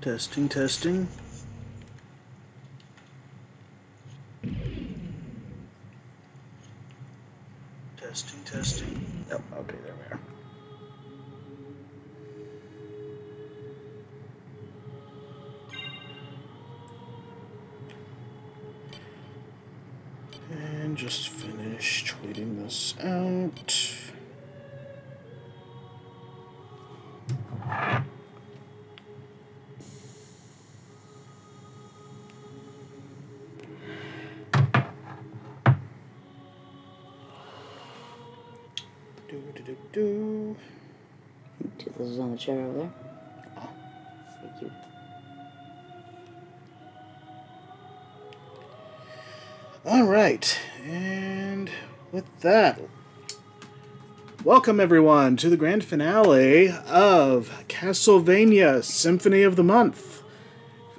Testing, testing. Testing, testing. Oh, okay, there we are. And just finished tweeting this out. Do. This is on the chair over there. Oh, thank you. Alright, and with that, welcome everyone to the grand finale of Castlevania Symphony of the Month.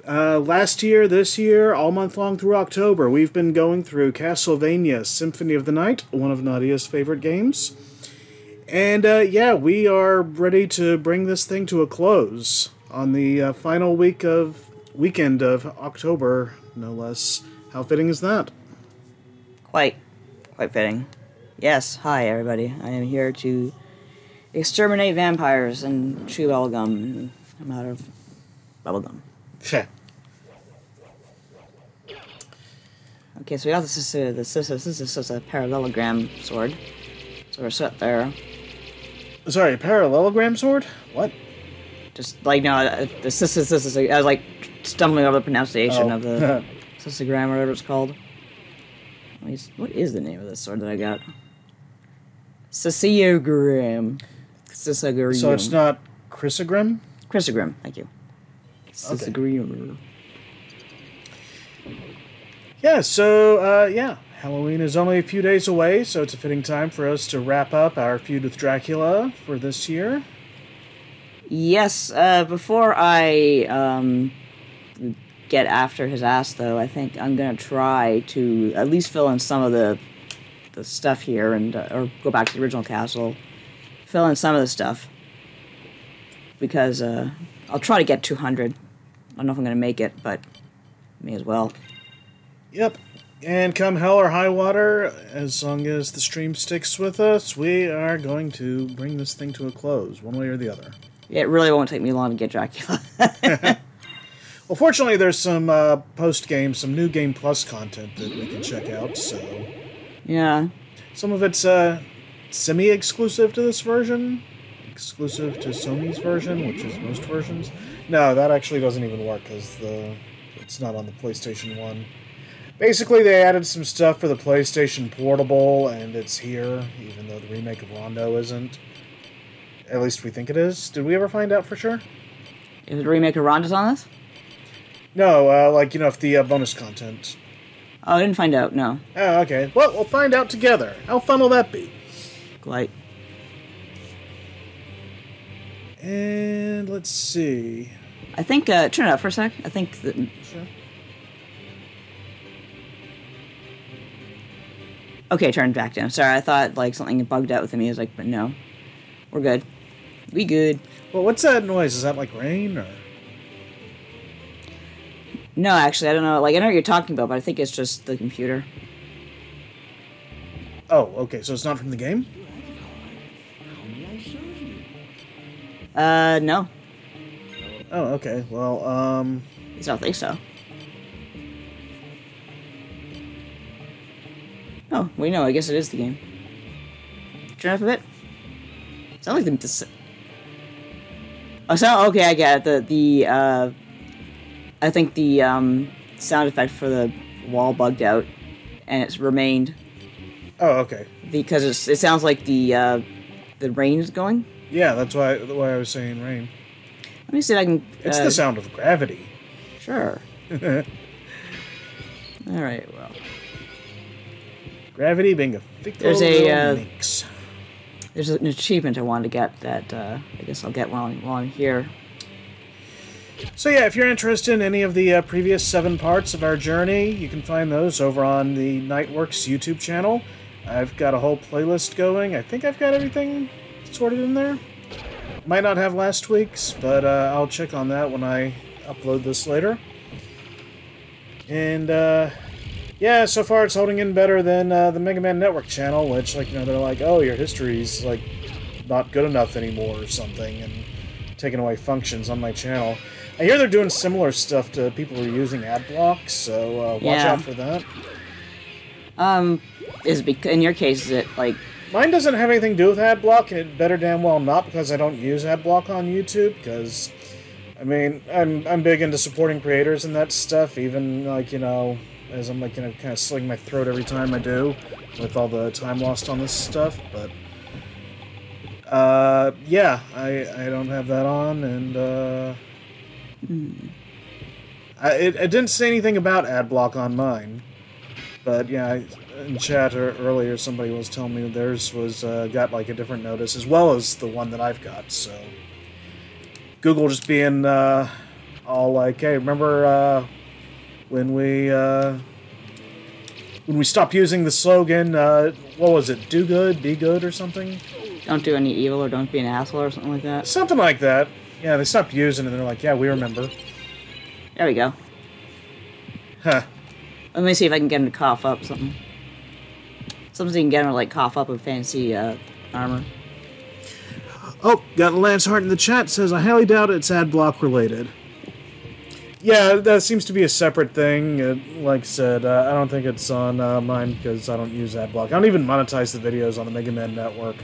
Last year, this year, all month long through October, we've been going through Castlevania Symphony of the Night, one of Nadia's favorite games. And yeah, we are ready to bring this thing to a close on the final weekend of October, no less. How fitting is that? Quite fitting. Yes, hi everybody. I am here to exterminate vampires and chew bubblegum. I'm out of bubblegum. Yeah. Okay, so we got this is a parallelogram sword. So we're set there. Sorry, parallelogram sword? What? Just like no, I was like stumbling over the pronunciation of the sistogram or whatever it's called. What is the name of this sword that I got? Sisiogram. Sisogram. So it's not chrysogram? Chrysogram, thank you. Sisogram. Okay. Yeah, so, yeah. Halloween is only a few days away, so it's a fitting time for us to wrap up our feud with Dracula for this year. Yes, before I get after his ass, though, I think I'm going to try to at least fill in some of the stuff here, and or go back to the original castle, fill in some of the stuff, because I'll try to get 200. I don't know if I'm going to make it, but may as well. Yep. And come hell or high water, as long as the stream sticks with us, we are going to bring this thing to a close, one way or the other. Yeah, it really won't take me long to get Dracula. Well, fortunately, there's some post-game, some New Game Plus content that we can check out, so... Yeah. Some of it's semi-exclusive to this version, exclusive to Sony's version, which is most versions. No, that actually doesn't even work, because it's not on the PlayStation 1. Basically, they added some stuff for the PlayStation Portable, and it's here, even though the remake of Rondo isn't. At least we think it is. Did we ever find out for sure? Is it a remake of Ronda's on this? No, like, if the bonus content. Oh, I didn't find out, no. Oh, okay. Well, we'll find out together. How fun will that be? Quite. And let's see. I think, turn it up for a sec. I think that... Sure. Okay, turn it back down. Sorry, I thought, like, something bugged out with the music, but no. We're good. We good. Well, what's that noise? Is that like rain, or...? No, actually, I don't know. Like, I know what you're talking about, but I think it's just the computer. Oh, okay, so it's not from the game? No. Oh, okay. Well, I don't think so. Oh, we know. I guess it is the game. Turn it up a bit. Sound like the oh, so okay. I get it. I think the sound effect for the wall bugged out, and it's remained. Oh, okay. Because it sounds like the rain is going. Yeah, that's why I was saying rain. Let me see if I can. It's the sound of gravity. Sure. All right. Well. Gravity being a fickle There's little minx. There's an achievement I wanted to get that I guess I'll get while I'm here. So yeah, if you're interested in any of the previous 7 parts of our journey, you can find those over on the Nightworks YouTube channel. I've got a whole playlist going. I think I've got everything sorted in there. Might not have last week's, but I'll check on that when I upload this later. And, yeah, so far it's holding in better than the Mega Man Network channel, which, like, they're like, oh, your history's, like, not good enough anymore or something, and taking away functions on my channel. I hear they're doing similar stuff to people who are using ad blocks, so watch out for that. In your case, is it, like... Mine doesn't have anything to do with ad block, and it better damn well not, because I don't use ad block on YouTube, because... I mean, I'm big into supporting creators and that stuff, even, like, as I'm, like, kind of slitting my throat every time I do, with all the time lost on this stuff, but... yeah, I don't have that on, and, it didn't say anything about ad block on mine, but, yeah, in chat earlier somebody was telling me theirs was, got, like, a different notice, as well as the one that I've got, so... Google just being, all like, hey, remember, when we stopped using the slogan, what was it, do good, be good, or something? Don't do any evil, or don't be an asshole, or something like that? Something like that. Yeah, they stopped using it, and they're like, yeah, we remember. There we go. Huh. Let me see if I can get him to cough up something. Something you can get him to, like, cough up with fancy, armor. Oh, got Lance Hart in the chat, says, I highly doubt it's ad block related. Yeah, that seems to be a separate thing. Like I said, I don't think it's on mine because I don't use ad block. I don't even monetize the videos on the Mega Man Network.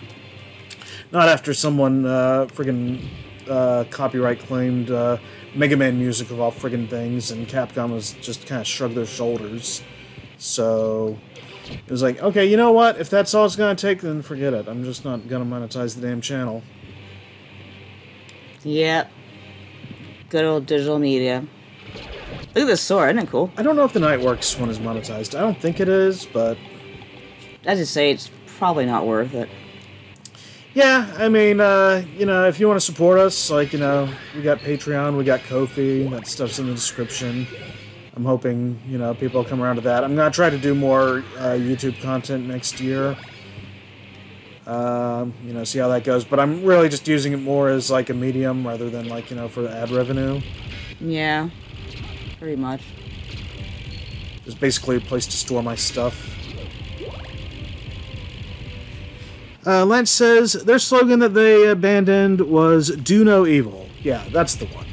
Not after someone friggin' copyright claimed Mega Man music of all friggin' things, and Capcom was just kind of shrugged their shoulders. So it was like, okay, you know what? If that's all it's gonna take, then forget it. I'm just not gonna monetize the damn channel. Yep. Good old digital media. Look at this sword, isn't it cool? I don't know if the Nightworks one is monetized. I don't think it is, but... I just say it's probably not worth it. Yeah, I mean, if you want to support us, like, we got Patreon, we got Ko-fi, that stuff's in the description. I'm hoping, people will come around to that. I'm going to try to do more YouTube content next year. See how that goes. But I'm really just using it more as, like, a medium rather than, like, for ad revenue. Yeah, pretty much. It's basically a place to store my stuff. Lance says, their slogan that they abandoned was, do no evil. Yeah, that's the one.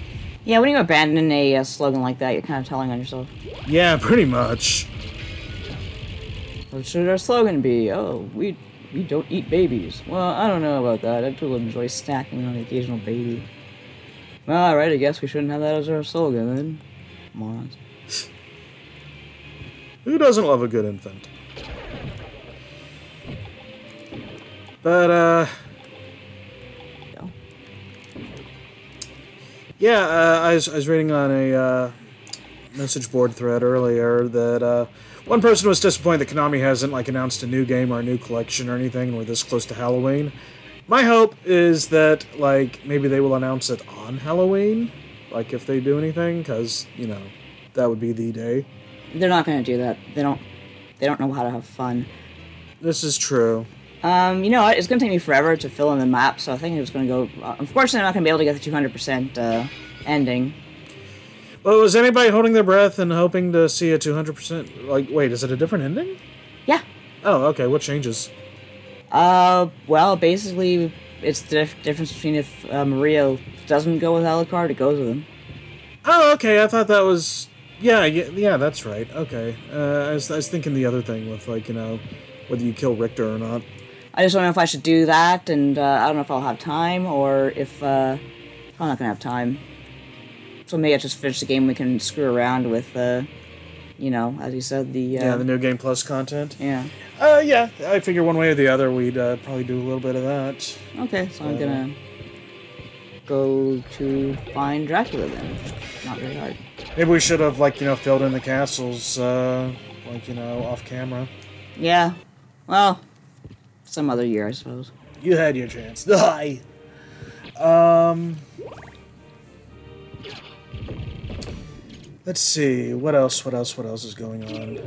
Yeah, when you abandon a slogan like that, you're kind of telling on yourself. Yeah, pretty much. What should our slogan be? Oh, we don't eat babies. Well, I don't know about that. I do enjoy snacking on the occasional baby. Well, alright, I guess we shouldn't have that as our slogan then. Morons. Who doesn't love a good infant? But, yeah, I was reading on a message board thread earlier that one person was disappointed that Konami hasn't, like, announced a new game or a new collection or anything, and we're this close to Halloween. My hope is that, like, maybe they will announce it on Halloween, like, if they do anything, because, that would be the day. They're not going to do that. They don't know how to have fun. This is true. You know what? It's going to take me forever to fill in the map, so I think it's going to go... unfortunately, I'm not going to be able to get the 200% ending. Well, was anybody holding their breath and hoping to see a 200%? Like, wait, is it a different ending? Yeah. Oh, okay. What changes? Well, basically, it's the difference between if Mario doesn't go with Alucard, it goes with him. Oh, okay. I thought that was... Yeah, that's right. Okay. I was thinking the other thing with, like, whether you kill Richter or not. I just don't know if I should do that, and I don't know if I'll have time, or if I'm not gonna have time. So maybe I just finish the game. We can screw around with, as you said, the the New Game Plus content. Yeah. Yeah. I figure one way or the other, we'd probably do a little bit of that. Okay, so I'm gonna go to find Dracula then. Not very hard. Maybe we should have, like, filled in the castles, off camera. Yeah. Well, some other year, I suppose. You had your chance. Die. Let's see. What else is going on?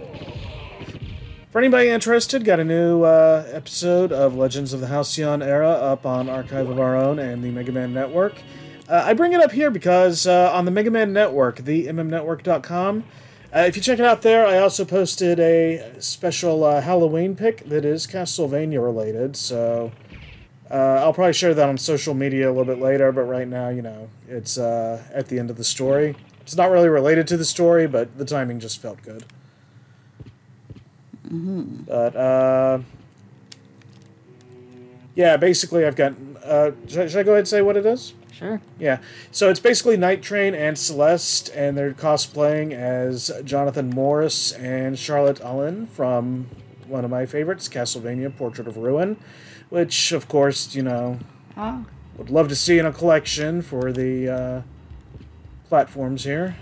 For anybody interested, got a new episode of Legends of the Halcyon Era up on Archive of Our Own and the Mega Man Network. I bring it up here because on the Mega Man Network, the mmnetwork.com, if you check it out there, I also posted a special Halloween pic that is Castlevania related, so I'll probably share that on social media a little bit later, but right now, you know, it's at the end of the story. It's not really related to the story, but the timing just felt good. Mm-hmm. But, yeah, basically I've got... should I go ahead and say what it is? Sure. Yeah. So it's basically Night Train and Celeste, and they're cosplaying as Jonathan Morris and Charlotte Allen from one of my favorites, Castlevania Portrait of Ruin, which, of course, you know, would love to see in a collection for the platforms here.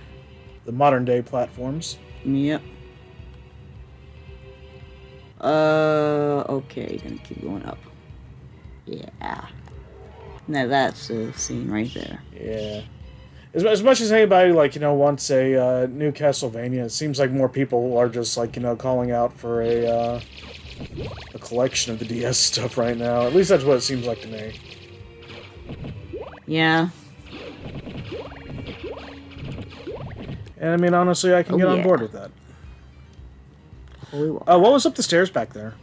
The modern-day platforms. Yep. Okay, gonna keep going up. Yeah. Now that's a scene right there. Yeah. As much as anybody, like, you know, wants a new Castlevania, it seems like more people are just, like, you know, calling out for a collection of the DS stuff right now. At least that's what it seems like to me. Yeah. And, I mean, honestly, I can get on board with that. What was up the stairs back there?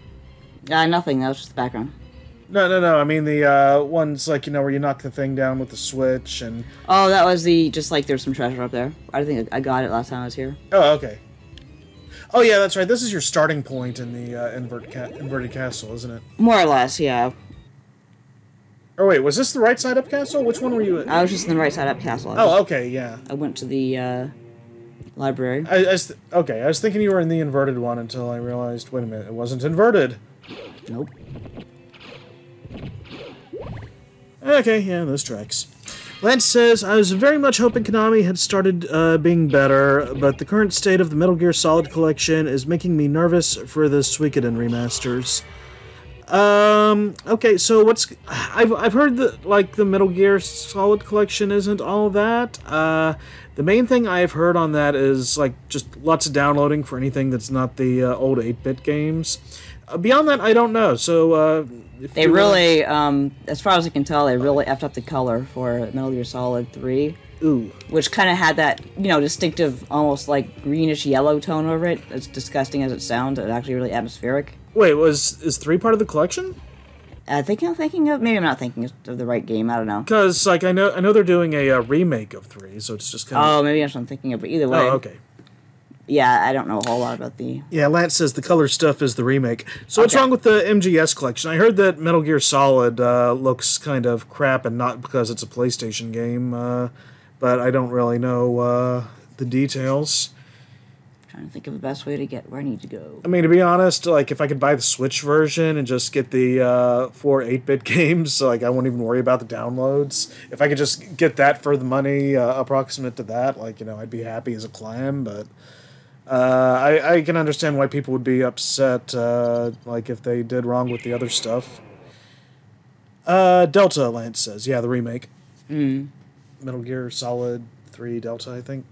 Nothing. That was just the background. No. I mean, the ones, like, you know, where you knock the thing down with the switch and... Oh, that was just like there's some treasure up there. I think I got it last time I was here. Oh, okay. Oh, yeah, that's right. This is your starting point in the inverted castle, isn't it? More or less, yeah. Oh, wait, was this the right side up castle? Which one were you in? I was just in the right side up castle. Okay, yeah. I went to the library. I was thinking you were in the inverted one until I realized, wait a minute, it wasn't inverted. Nope. Okay, yeah, those tracks. Lance says, I was very much hoping Konami had started being better, but the current state of the Metal Gear Solid collection is making me nervous for the Suikoden remasters. Okay, so I've heard that, like, the Metal Gear Solid collection isn't all that. The main thing I've heard on that is, like, just lots of downloading for anything that's not the old 8-bit games. Beyond that, I don't know, so, they really, as far as I can tell, they really effed up the color for Metal Gear Solid 3. Ooh. Which kind of had that, you know, distinctive, almost like greenish yellow tone over it. As disgusting as it sounds, it's actually really atmospheric. Wait, is 3 part of the collection? I think I'm thinking of, maybe I'm not thinking of the right game, I don't know. Because, like, I know they're doing a remake of 3, so it's just kind of... Oh, maybe that's what I'm thinking of, but either way. Oh, okay. Yeah, I don't know a whole lot about the... Yeah, Lance says the color stuff is the remake. So what's wrong with the MGS collection? I heard that Metal Gear Solid looks kind of crap, and not because it's a PlayStation game, but I don't really know the details. Trying to think of the best way to get where I need to go. I mean, to be honest, like, if I could buy the Switch version and just get the 4 8-bit games, like, I won't even worry about the downloads. If I could just get that for the money approximate to that, like, you know, I'd be happy as a clam, but... I can understand why people would be upset, like, if they did wrong with the other stuff. Delta, Lance says. Yeah, the remake. Metal Gear Solid 3 Delta, I think.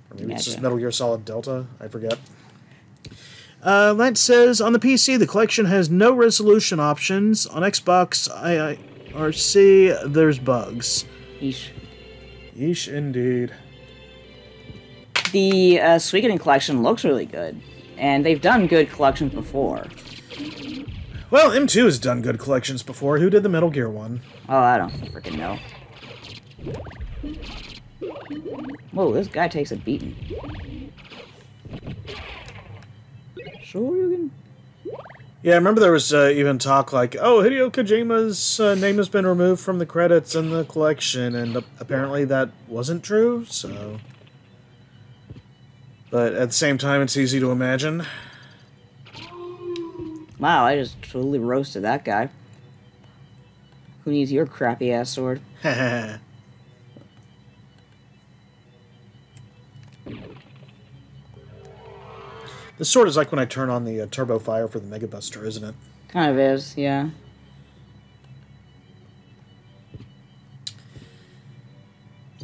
Or maybe it's just Metal Gear Solid Delta. I forget. Lance says, on the PC, the collection has no resolution options. On Xbox IRC, there's bugs. Yeesh. Yeesh, indeed. The Suikoden collection looks really good, and they've done good collections before. Well, M2 has done good collections before. Who did the Metal Gear one? Oh, I don't freaking know. Whoa, this guy takes a beating. So you can... Yeah, I remember there was even talk like, oh, Hideo Kojima's name has been removed from the credits in the collection, and apparently that wasn't true, so... But at the same time, it's easy to imagine. Wow, I just totally roasted that guy. Who needs your crappy-ass sword? This sword is like when I turn on the turbo fire for the Mega Buster, isn't it? Kind of is, yeah.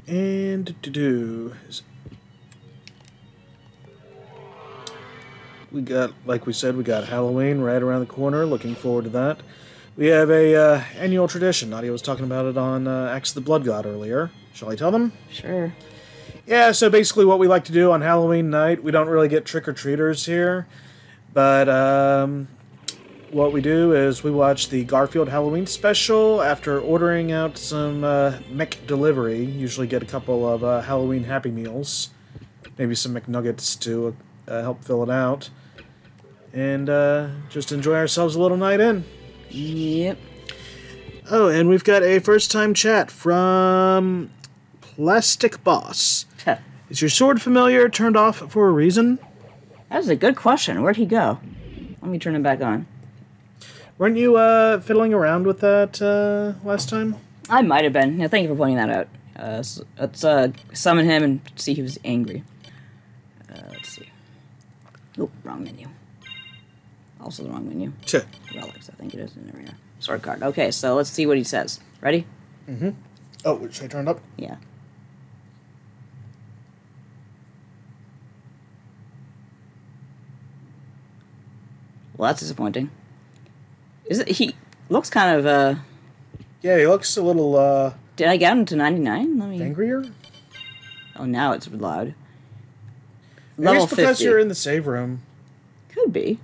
And we got, like we said, we got Halloween right around the corner. Looking forward to that. We have a annual tradition. Nadia was talking about it on Axe the Blood God earlier. Shall I tell them? Sure. Yeah, so basically what we like to do on Halloween night, we don't really get trick-or-treaters here, but what we do is we watch the Garfield Halloween special after ordering out some McDelivery. Usually get a couple of Halloween Happy Meals, maybe some McNuggets to help fill it out, and just enjoy ourselves a little night in. Yep. Oh, and we've got a first-time chat from Plastic Boss. Is your sword familiar turned off for a reason? That's a good question. Where'd he go? Let me turn it back on. Weren't you fiddling around with that last time? I might have been. Yeah, thank you for pointing that out. Let's summon him and see if he was angry. Let's see. Oh, wrong menu. Also the wrong menu. Sure. Relics, I think it is. There we go. Sword card. Okay, so let's see what he says. Ready? Mm-hmm. Oh, should I turn it up? Yeah. Well, that's disappointing. He looks kind of, Yeah, he looks a little, Did I get him to 99? Let me... angrier? Oh, now it's loud. Maybe Level it's because 50. you're in the save room. Could be.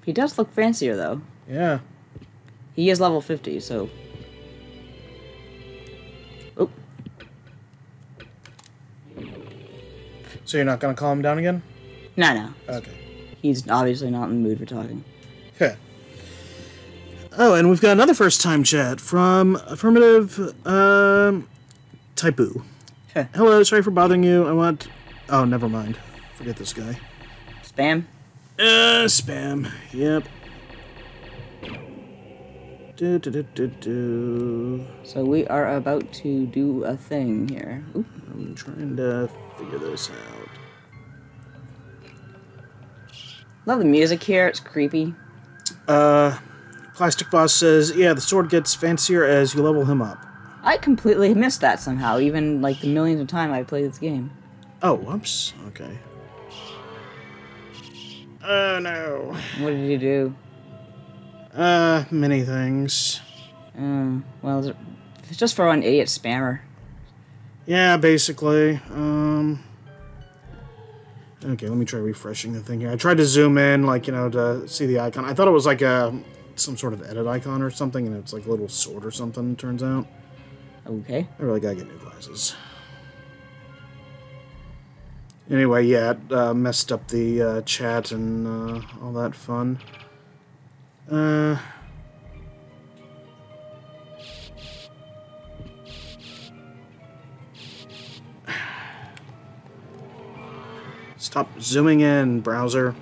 He does look fancier, though. Yeah. He is level 50, so... Oh. So you're not going to calm him down again? No. Okay. He's obviously not in the mood for talking. Yeah. Oh, and we've got another first-time chat from Affirmative Taipu. Huh. Hello, sorry for bothering you. I want... Oh, never mind. Forget this guy. Spam? Spam. Yep. Do. So we are about to do a thing here. Oop. I'm trying to figure this out. Love the music here. It's creepy. Plastic Boss says, yeah, the sword gets fancier as you level him up. I completely missed that somehow, even like the millions of times I played this game. Oh, whoops. Okay. Oh, no. What did you do? Many things. Well, it's just for an idiot spammer. Yeah, basically. Okay, let me try refreshing the thing here. I tried to zoom in, like, to see the icon. I thought it was like some sort of edit icon or something, and it's like a little sword or something, turns out. Okay. I really gotta get new glasses. Anyway, yeah, it messed up the chat and all that fun. Stop zooming in, browser.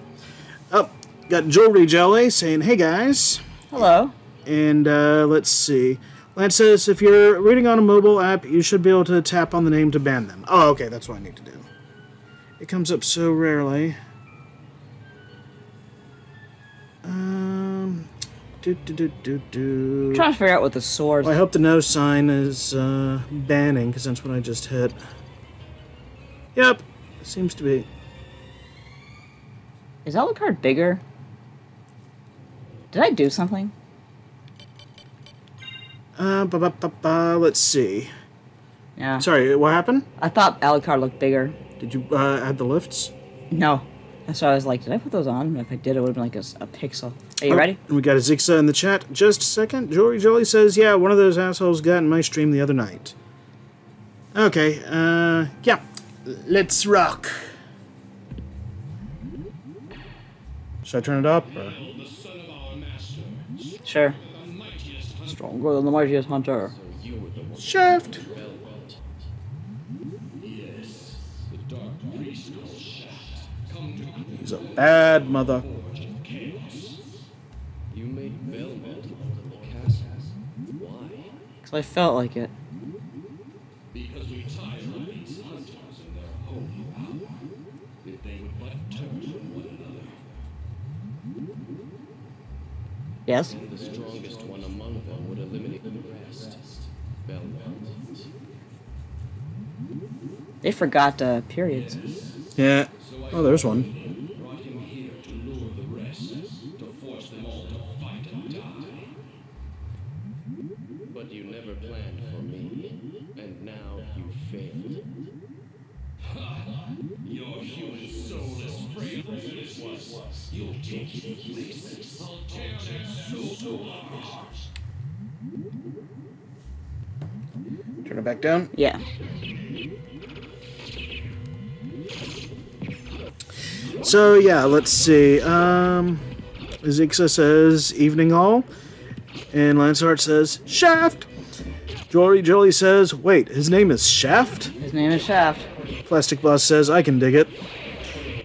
Oh, got Jewelry Jelly saying, hey guys. Hello. And let's see. Lance says, if you're reading on a mobile app, you should be able to tap on the name to ban them. Oh, okay, that's what I need to do. It comes up so rarely. I'm trying to figure out what the sword... Well, I hope the no sign is banning, because that's what I just hit. Yep, seems to be. Is Alucard bigger? Did I do something? Let's see. Yeah. Sorry, what happened? I thought Alucard looked bigger. Did you add the lifts? No. That's why I was like, did I put those on? If I did, it would have been like a pixel. Are you ready? And we got a Zixa in the chat. Just a second. Jewelry Jelly says, yeah, one of those assholes got in my stream the other night. Okay, yeah. Let's rock. Should I turn it up? Or? Sure. Stronger than the mightiest hunter. Shaft. He's a bad mother. You made Belmont the castle. Why? Because I felt like it. Because we tire of these hunters and their holy power. If they would but turn from one another. Yes? The strongest one among them would eliminate the rest. Belmont. They forgot periods. Yeah. Oh, there's one. Brought him here to lure the rest, to force them all to fight and die. But you never planned for me. soulless prey that it was. You'll take its place. I'll tear that soul apart. Turn it back down. Yeah. So yeah, let's see. Ezekiel says evening all, and Lancelot says Shaft. Jolie says, wait, his name is Shaft? His name is Shaft. Plastic Boss says, I can dig it.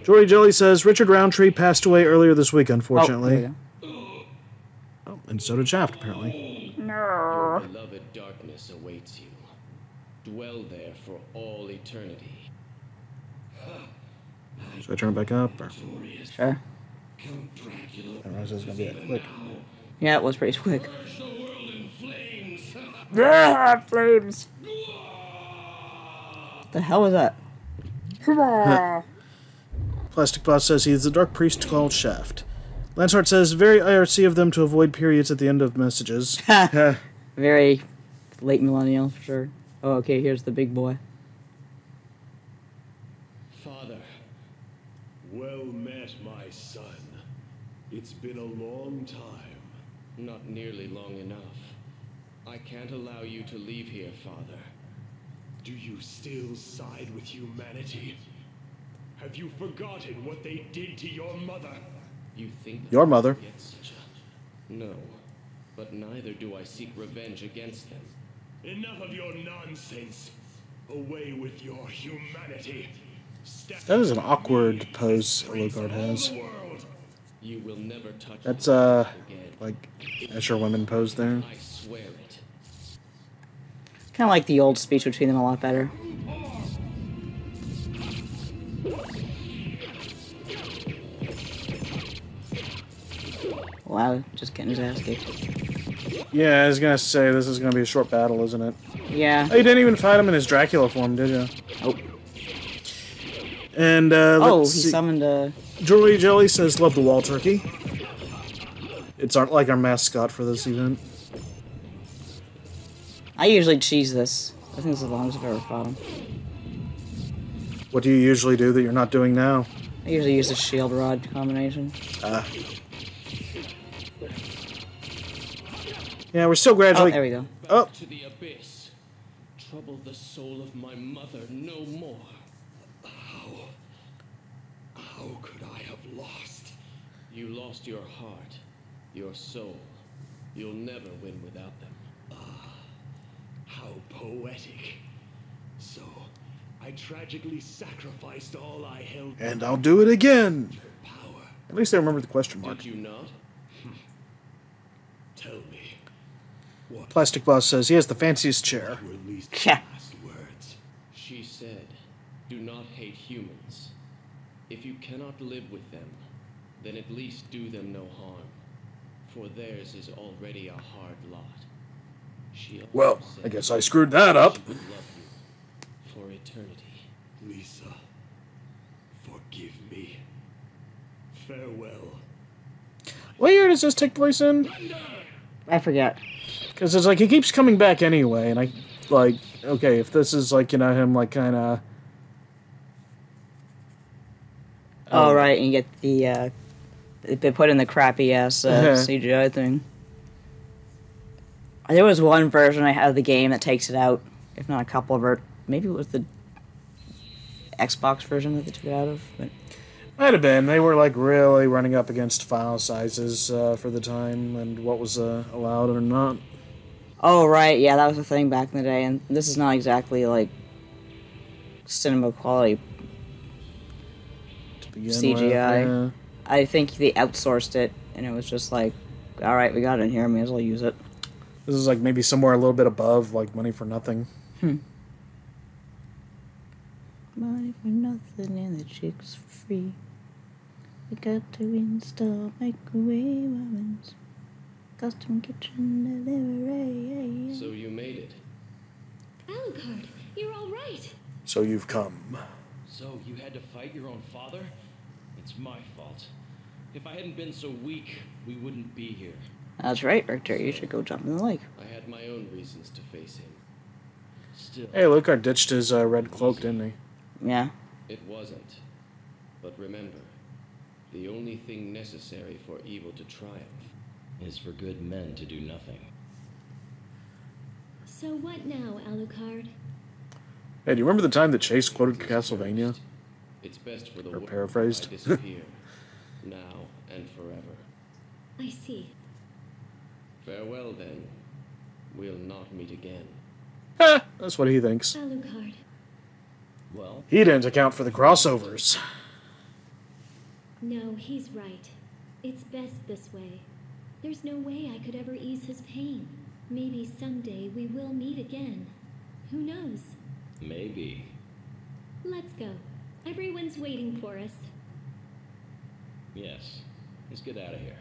Jolie says, Richard Roundtree passed away earlier this week, unfortunately. Oh, and so did Shaft, apparently. Your beloved darkness awaits you. Dwell there for all eternity. Should I turn it back up? Or? Sure. I didn't realize it was going to be that quick. Yeah, it was pretty quick. The world in flames. Ah, flames! What the hell was that? Plastic Boss says he is the dark priest called Shaft. Lancelot says, very IRC of them to avoid periods at the end of messages. Very late millennial, for sure. Oh, okay, here's the big boy. Father, Well met, my son. It's been a long time. not nearly long enough. I can't allow you to leave here, Father. Do you still side with humanity? Have you forgotten what they did to your mother? You think that Your mother. I get such a... No, but neither do I seek revenge against them. Enough of your nonsense. Away with your humanity. That is an awkward pose Alucard has. You will never touch That's, me again. like, Escher women pose there. I swear it. Kind of like the old speech between them a lot better. Wow, just getting his ass kicked. Yeah, I was gonna say, this is gonna be a short battle, isn't it? Yeah. Oh, you didn't even fight him in his Dracula form, did you? Oh. And, Oh, he let's see. summoned a... Jolie says, love the wall turkey. It's like our mascot for this event. I usually cheese this. I think it's the longest I've ever fought him. What do you usually do that you're not doing now? I usually use the shield rod combination. Yeah, we're still Oh, gradually... there we go. Oh, To the abyss. Trouble the soul of my mother no more. How could I have lost? You lost your heart, your soul. You'll never win without them. How poetic. So, I tragically sacrificed all I held and I'll do it again. power. At least I remember the question mark. Did you not? Tell me, Plastic Boss says he has the fanciest chair. were least Yeah. last words. She said, do not hate humans. If you cannot live with them, then at least do them no harm. For theirs is already a hard lot. She also Well, said I guess I screwed that up. she would love you for eternity. Lisa, forgive me. Farewell. What year does this take place in? I forget. Because it's like, he keeps coming back anyway, and I, like, okay, if this is like, you know, him, like, kind of... Oh, right, and you get the, they put in the crappy-ass CGI thing. There was one version I had of the game that takes it out, if not a couple of it. Maybe it was the Xbox version that they took it out of, but... Might have been. They were, like, really running up against file sizes for the time, and what was allowed or not. Oh, right, yeah, that was a thing back in the day, and this is not exactly, like, cinema quality To begin CGI. with, I think they outsourced it, and it was just like, alright, we got it in here, may as well use it. This is, like, maybe somewhere a little bit above, like, Money for Nothing. Money for nothing and the chicks for free. We got to install microwave ovens. Custom kitchen delivery. So you made it. Alucard, you're all right. So you've come. So you had to fight your own father? It's my fault. If I hadn't been so weak, we wouldn't be here. That's right, Richter, you should go jump in the lake. I had my own reasons to face him. Still, Hey, Lucard ditched his red cloak, didn't he? Yeah. It wasn't. But remember, the only thing necessary for evil to triumph is for good men to do nothing. So what now, Alucard? Hey, do you remember the time that Chase quoted Castlevania? It's best for the Or world paraphrased. if I disappear, now and forever. I see. Farewell, then. We'll not meet again. Ha! That's what he thinks. Alucard. Well, He didn't account for the crossovers. No, he's right. It's best this way. There's no way I could ever ease his pain. Maybe someday we will meet again. Who knows? maybe. Let's go. Everyone's waiting for us. Yes. Let's get out of here.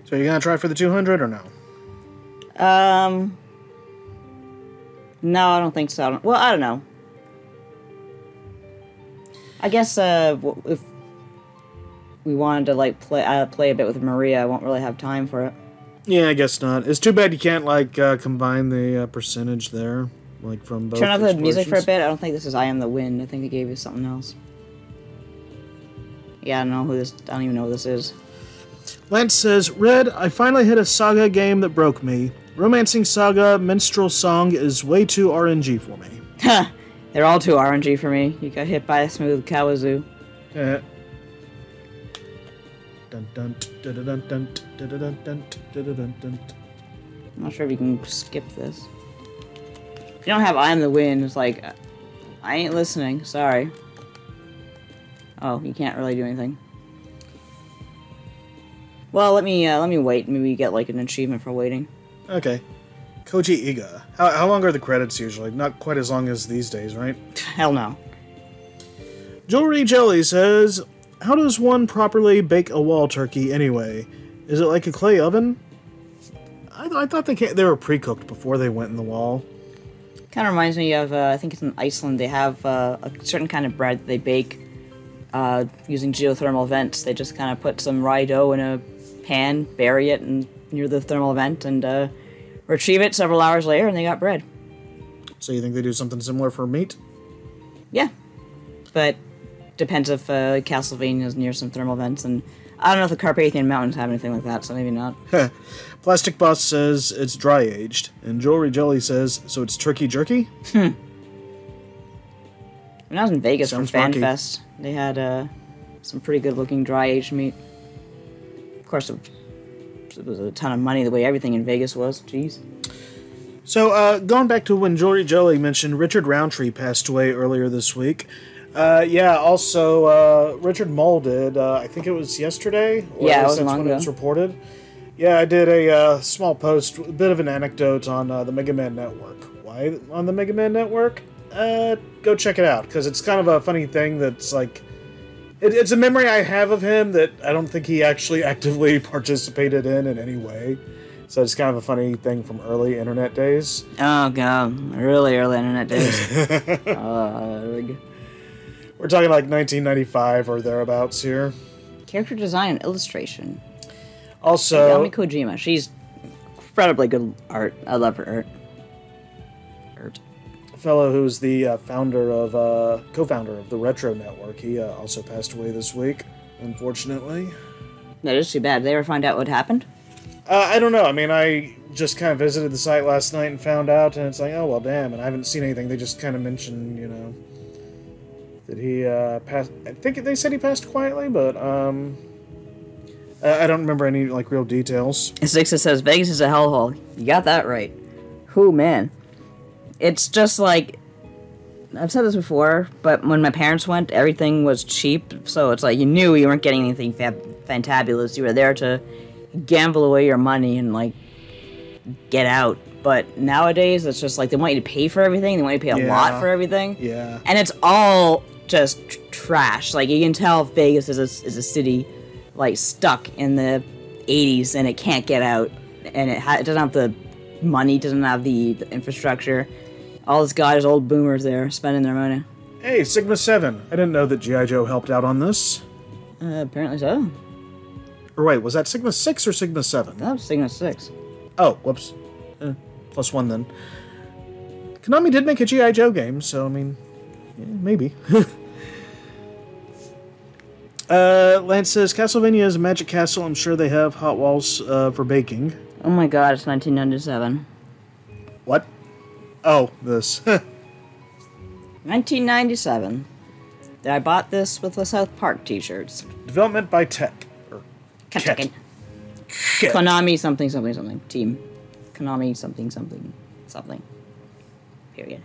So you gonna try for the 200 or no? No, I don't think so. Well, I don't know. I guess if we wanted to like play a bit with Maria, I won't really have time for it. Yeah, I guess not. It's too bad you can't like combine the percentage there, like from both. Turn off the music for a explosions. bit. I don't think this is "I Am the Wind." I think they gave you something else. Yeah, I don't know who this. I don't even know who this is. Lance says, Red, I finally hit a Saga game that broke me. Romancing Saga Minstrel Song is way too RNG for me. Ha! They're all too RNG for me. You got hit by a smooth Kawazu. Eh. Dun dun dun dun dun dun dun dun dun dun dun. I'm not sure if you can skip this. If you don't have "I Am the Wind," it's like, I ain't listening. Sorry. Oh, you can't really do anything. Well, let me wait. Maybe you get like an achievement for waiting. Okay. Koji Iga. How long are the credits usually? Not quite as long as these days, right? Hell no. Jewelry Jelly says, how does one properly bake a wall turkey anyway? Is it like a clay oven? I thought they were pre-cooked before they went in the wall. Kind of reminds me of, I think it's in Iceland, they have a certain kind of bread that they bake using geothermal vents. They just kind of put some rye dough in a pan, bury it near the thermal vent, and retrieve it several hours later, and they got bread. So you think they do something similar for meat? Yeah. But depends if Castlevania is near some thermal vents, and I don't know if the Carpathian Mountains have anything like that, so maybe not. Plastic Boss says it's dry-aged, and Jewelry Jelly says, so it's turkey jerky? When I was in Vegas Sounds for funky. FanFest, they had some pretty good-looking dry-aged meat. Of course, it was a ton of money the way everything in Vegas was. Jeez. So, going back to when Jewelry Jelly mentioned Richard Roundtree passed away earlier this week. Yeah, also, Richard Mole did, I think it was yesterday? Or Yeah, at it least wasn't that's long when ago. it was reported. Yeah, I did a small post, a bit of an anecdote on the Mega Man Network. Why on the Mega Man Network? Go check it out, because it's kind of a funny thing that's like... It's a memory I have of him that I don't think he actually actively participated in any way. So it's kind of a funny thing from early internet days. Oh, God. Really early internet days. Ugh. We're talking like 1995 or thereabouts here. Character design and illustration. Also, Yami Kojima. She's incredibly good art. I love her art. a fellow who's the founder of, co-founder of the Retro Network, he also passed away this week, unfortunately. That is too bad. Did they ever find out what happened? I don't know. I mean, I just kind of visited the site last night and found out, and it's like, oh, well, damn, and I haven't seen anything. They just kind of mentioned, you know, that he passed. I think they said he passed quietly, but I don't remember any, like, real details. Zixa says, Vegas is a hellhole. You got that right. Whew, man. It's just like... I've said this before, but when my parents went, everything was cheap, so it's like you knew you weren't getting anything fantabulous. You were there to gamble away your money and, like, get out. But nowadays, it's just like they want you to pay for everything. They want you to pay a lot for everything. Yeah. And it's all just trash. Like, you can tell Vegas is a city, like, stuck in the 80s, and it can't get out. And it doesn't have the money, doesn't have the infrastructure. All it's got is old boomers there spending their money. Hey, Sigma 7. I didn't know that G.I. Joe helped out on this. Apparently so. Or wait, was that Sigma 6 or Sigma 7? That was Sigma 6. Oh, whoops. +1 then. Konami did make a G.I. Joe game, so, I mean, yeah, maybe. Lance says, Castlevania is a magic castle. I'm sure they have hot walls for baking. Oh my god, it's 1997. What? Oh, this. 1997. I bought this with the South Park t-shirts. Development by Tech. Or Kentucky. Shit. Konami something something something. Team. Konami something something something. Period.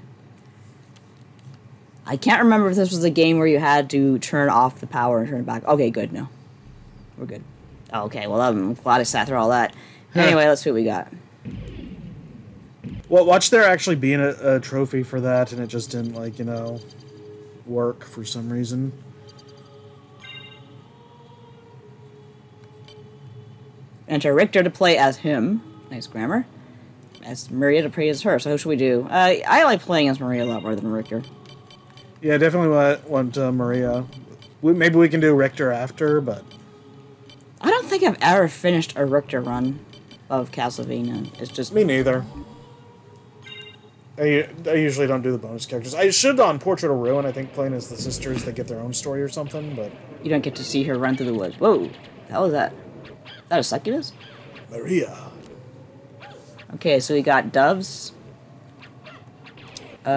I can't remember if this was a game where you had to turn off the power and turn it back. Okay, good, no. We're good. Okay, well, I'm glad I sat through all that. Anyway, let's see what we got. Well, watch there actually being a trophy for that, and it just didn't, like, you know, work for some reason. Enter Richter to play as him. Nice grammar. As Maria to play as her. So who should we do? I like playing as Maria a lot more than Richter. Yeah, definitely want Maria. Maybe we can do Richter after, but... I don't think I've ever finished a Richter run of Castlevania. It's just... Me neither. I usually don't do the bonus characters. I should on Portrait of Ruin, I think, playing as the sisters that get their own story or something, but... You don't get to see her run through the woods. Whoa! How was that? Is that a succubus? Maria. Okay, so we got doves.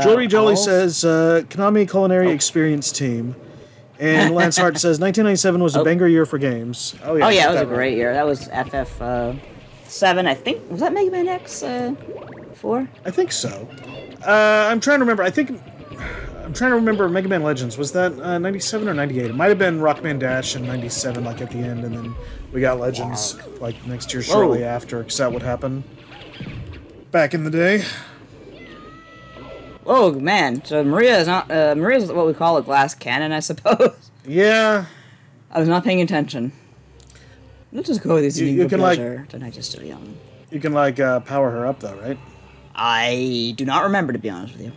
Jory Jolly owls. says, Konami Culinary Experience Team. And Lance Hart says, 1997 was a banger year for games. Oh yeah, it was a great year. That was FF7, I think. Was that Mega Man X 4? I think so. I'm trying to remember. I'm trying to remember Mega Man Legends. Was that 97 or 98? It might have been Rockman Dash in 97, like at the end, and then we got Legends like next year shortly after, because that would happen back in the day. Oh man, so Maria is not. Maria is what we call a glass cannon, I suppose. Yeah. I was not paying attention. Let's just go with these. You can pleasure. Tonight is still young. You can like power her up though, right? I do not remember, to be honest with you.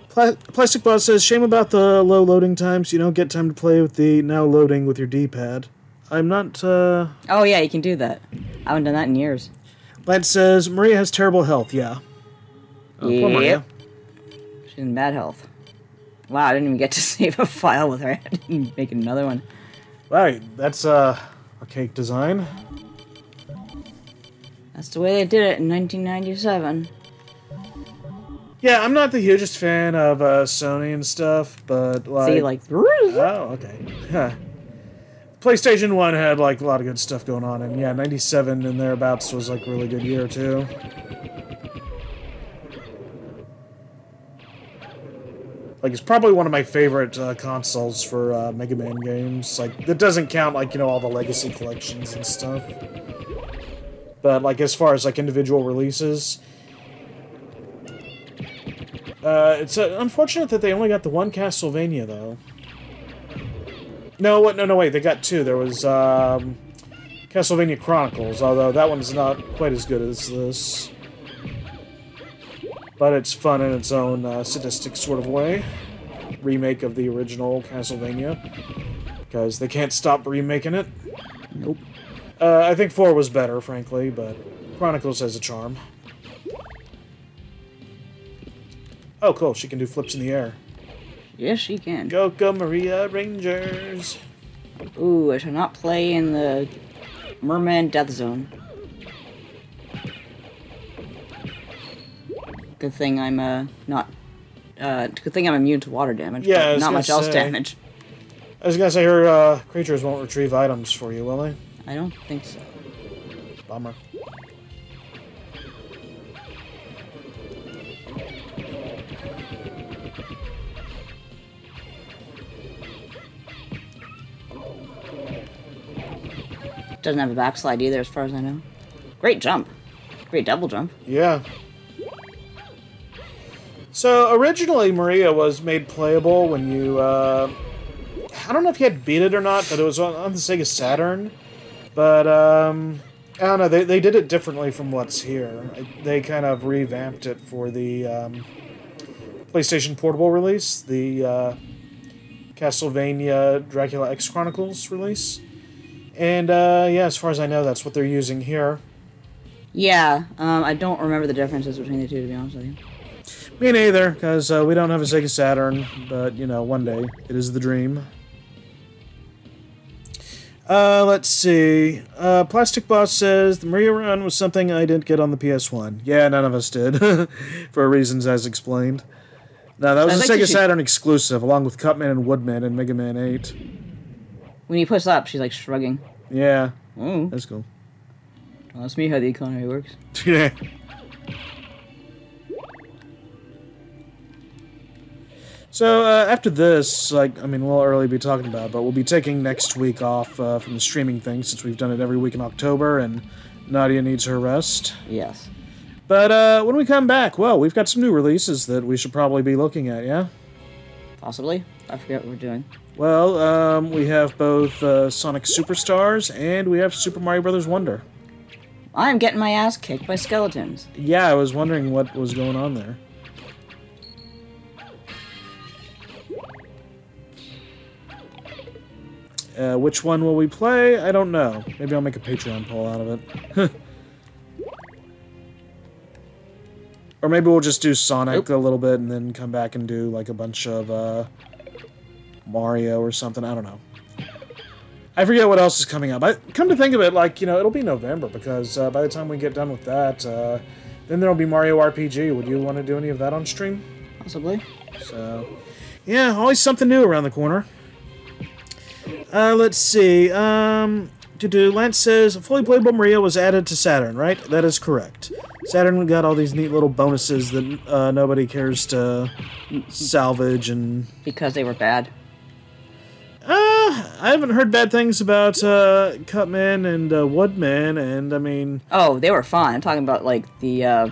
Plastic Boss says, shame about the low loading times. You don't get time to play with the now loading with your D-pad. I'm not, Oh, yeah, you can do that. I haven't done that in years. Lance says, Maria has terrible health, yeah. Oh, poor Maria. She's in bad health. Wow, I didn't even get to save a file with her. I didn't make another one. Right, that's, archaic design. That's the way they did it in 1997. Yeah, I'm not the hugest fan of Sony and stuff, but like... See, like... Oh, okay. Huh. PlayStation 1 had like a lot of good stuff going on, and yeah, 97 and thereabouts was like a really good year too. Like, it's probably one of my favorite consoles for Mega Man games. Like, that doesn't count, like, you know, all the Legacy collections and stuff. But, like, as far as, like, individual releases... it's unfortunate that they only got the one Castlevania, though. No, wait, they got two. There was, Castlevania Chronicles, although that one's not quite as good as this. But it's fun in its own sadistic sort of way. Remake of the original Castlevania. Because they can't stop remaking it. Nope. I think 4 was better, frankly, but Chronicles has a charm. Oh, cool, she can do flips in the air. Yes, she can. Go, go, Maria Rangers! Ooh, I shall not play in the Merman Death Zone. Good thing I'm not. Good thing I'm immune to water damage. Yeah, but not much else damage. I was gonna say her creatures won't retrieve items for you, will they? I don't think so. Bummer. Doesn't have a backslide either, as far as I know. Great jump. Great double jump. Yeah. So, originally, Maria was made playable when you, I don't know if you had to beat it or not, but it was on the Sega Saturn. But, I don't know, they did it differently from what's here. They kind of revamped it for the, PlayStation Portable release, the, Castlevania Dracula X Chronicles release. And, yeah, as far as I know, that's what they're using here. Yeah, I don't remember the differences between the two, to be honest with you. Me neither, because we don't have a Sega Saturn, but, you know, one day, it is the dream. Let's see. Plastic Boss says the Maria run was something I didn't get on the PS1. Yeah, none of us did, for reasons as explained. No, that was a Sega Saturn exclusive, along with Cutman and Woodman and Mega Man 8. When you push up, she's like shrugging. Yeah. Oh. That's cool. That's me how the economy works. Yeah. So, after this, like, I mean, we'll early be talking about it, but we'll be taking next week off from the streaming thing, since we've done it every week in October, and Nadia needs her rest. Yes. But when we come back, well, we've got some new releases that we should probably be looking at, yeah? Possibly. I forget what we're doing. Well, we have both Sonic Superstars, and we have Super Mario Bros. Wonder. I'm getting my ass kicked by skeletons. Yeah, I was wondering what was going on there. Which one will we play? I don't know. Maybe I'll make a Patreon poll out of it. Or maybe we'll just do Sonic a little bit and then come back and do like a bunch of Mario or something. I don't know. I forget what else is coming up. Come to think of it, like, you know, it'll be November because by the time we get done with that, then there'll be Mario RPG. Would you want to do any of that on stream? Possibly. So, yeah, always something new around the corner. Let's see. Lance says, fully playable Mario was added to Saturn, right? That is correct. Saturn got all these neat little bonuses that nobody cares to salvage and... Because they were bad. I haven't heard bad things about Cutman and Woodman, and I mean... Oh, they were fun. I'm talking about, like, the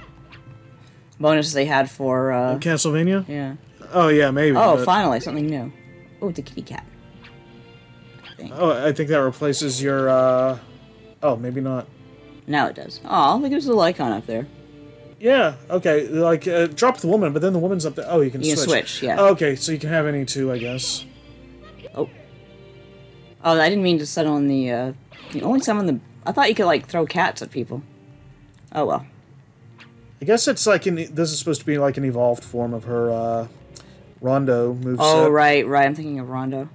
bonuses they had for... Castlevania? Yeah. Oh, yeah, maybe. Oh, but... finally, something new. Oh, it's a kitty cat. Oh, I think that replaces your, Oh, maybe not. Now it does. Oh, look, there's a little icon up there. Yeah, okay, like, drop the woman, but then the woman's up there. Oh, you can switch. You can switch, yeah. Okay, so you can have any two, I guess. Oh. Oh, I didn't mean to settle on the, you can only summon the... I thought you could, like, throw cats at people. Oh, well. I guess it's like, this is supposed to be like an evolved form of her, Rondo moveset. Oh, right. I'm thinking of Rondo.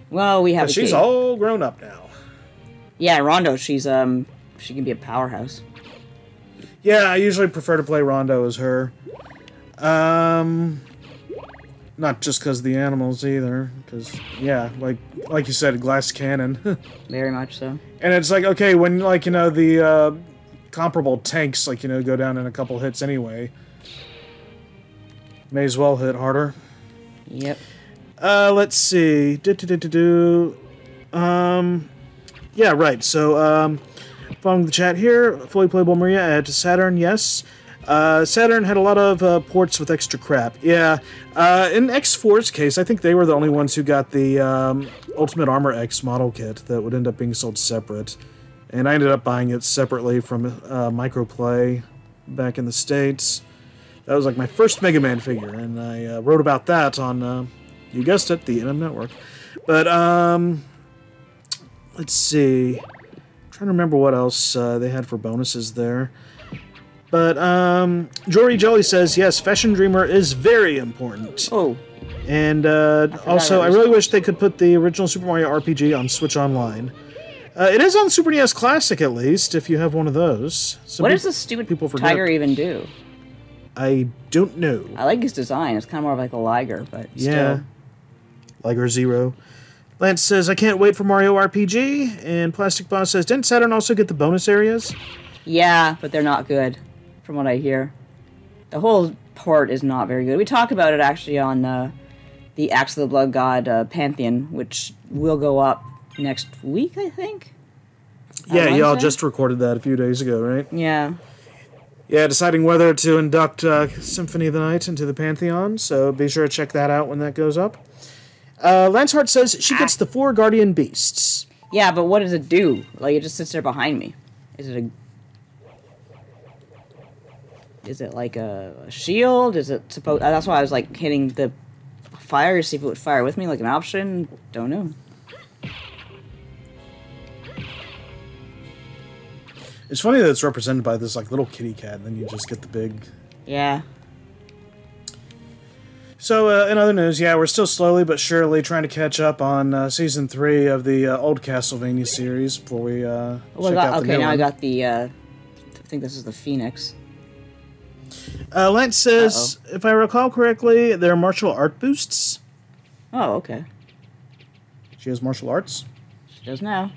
Well, we have a she's all grown up now. Yeah, Rondo, she's, she can be a powerhouse. Yeah, I usually prefer to play Rondo as her. Not just because of the animals either, because, yeah, like you said, glass cannon. Very much so. And it's like, okay, when, like, you know, the, comparable tanks, like, you know, go down in a couple hits anyway. May as well hit harder. Yep. Let's see. Yeah, right. So, following the chat here, fully playable Maria add to Saturn, yes. Saturn had a lot of ports with extra crap. Yeah. In X4's case, I think they were the only ones who got the Ultimate Armor X model kit that would end up being sold separate. And I ended up buying it separately from Microplay back in the States. That was like my first Mega Man figure, and I wrote about that on... you guessed it, the MM Network. But, let's see. I'm trying to remember what else they had for bonuses there. But, Jory Jelly says, yes, Fashion Dreamer is very important. Oh. And, also, I really wish they could put the original Super Mario RPG on Switch Online. It is on Super NES Classic, at least, if you have one of those. What does this stupid tiger even do? I don't know. I like his design. It's kind of more of like a Liger, but yeah. still. Liger Zero. Lance says, I can't wait for Mario RPG. And Plastic Boss says, didn't Saturn also get the bonus areas? Yeah, but they're not good, from what I hear. The whole port is not very good. We talk about it, actually, on the Axe of the Blood God Pantheon, which will go up next week, I think? Yeah, y'all just recorded that a few days ago, right? Yeah. Yeah, deciding whether to induct Symphony of the Night into the Pantheon, so be sure to check that out when that goes up. Lance Hart says she gets the 4 Guardian Beasts. Yeah, but what does it do? Like, it just sits there behind me. Is it like a shield? Is it supposed... That's why I was, like, hitting the fire to see if it would fire with me, like an option. Don't know. It's funny that it's represented by this, like, little kitty cat, and then you just get the big... Yeah. So, in other news, yeah, we're still slowly but surely trying to catch up on Season 3 of the old Castlevania series before we check out the new now I one. got the, I think this is the Phoenix. Lance says, if I recall correctly, they're martial art boosts. Oh, okay. She has martial arts. She does now.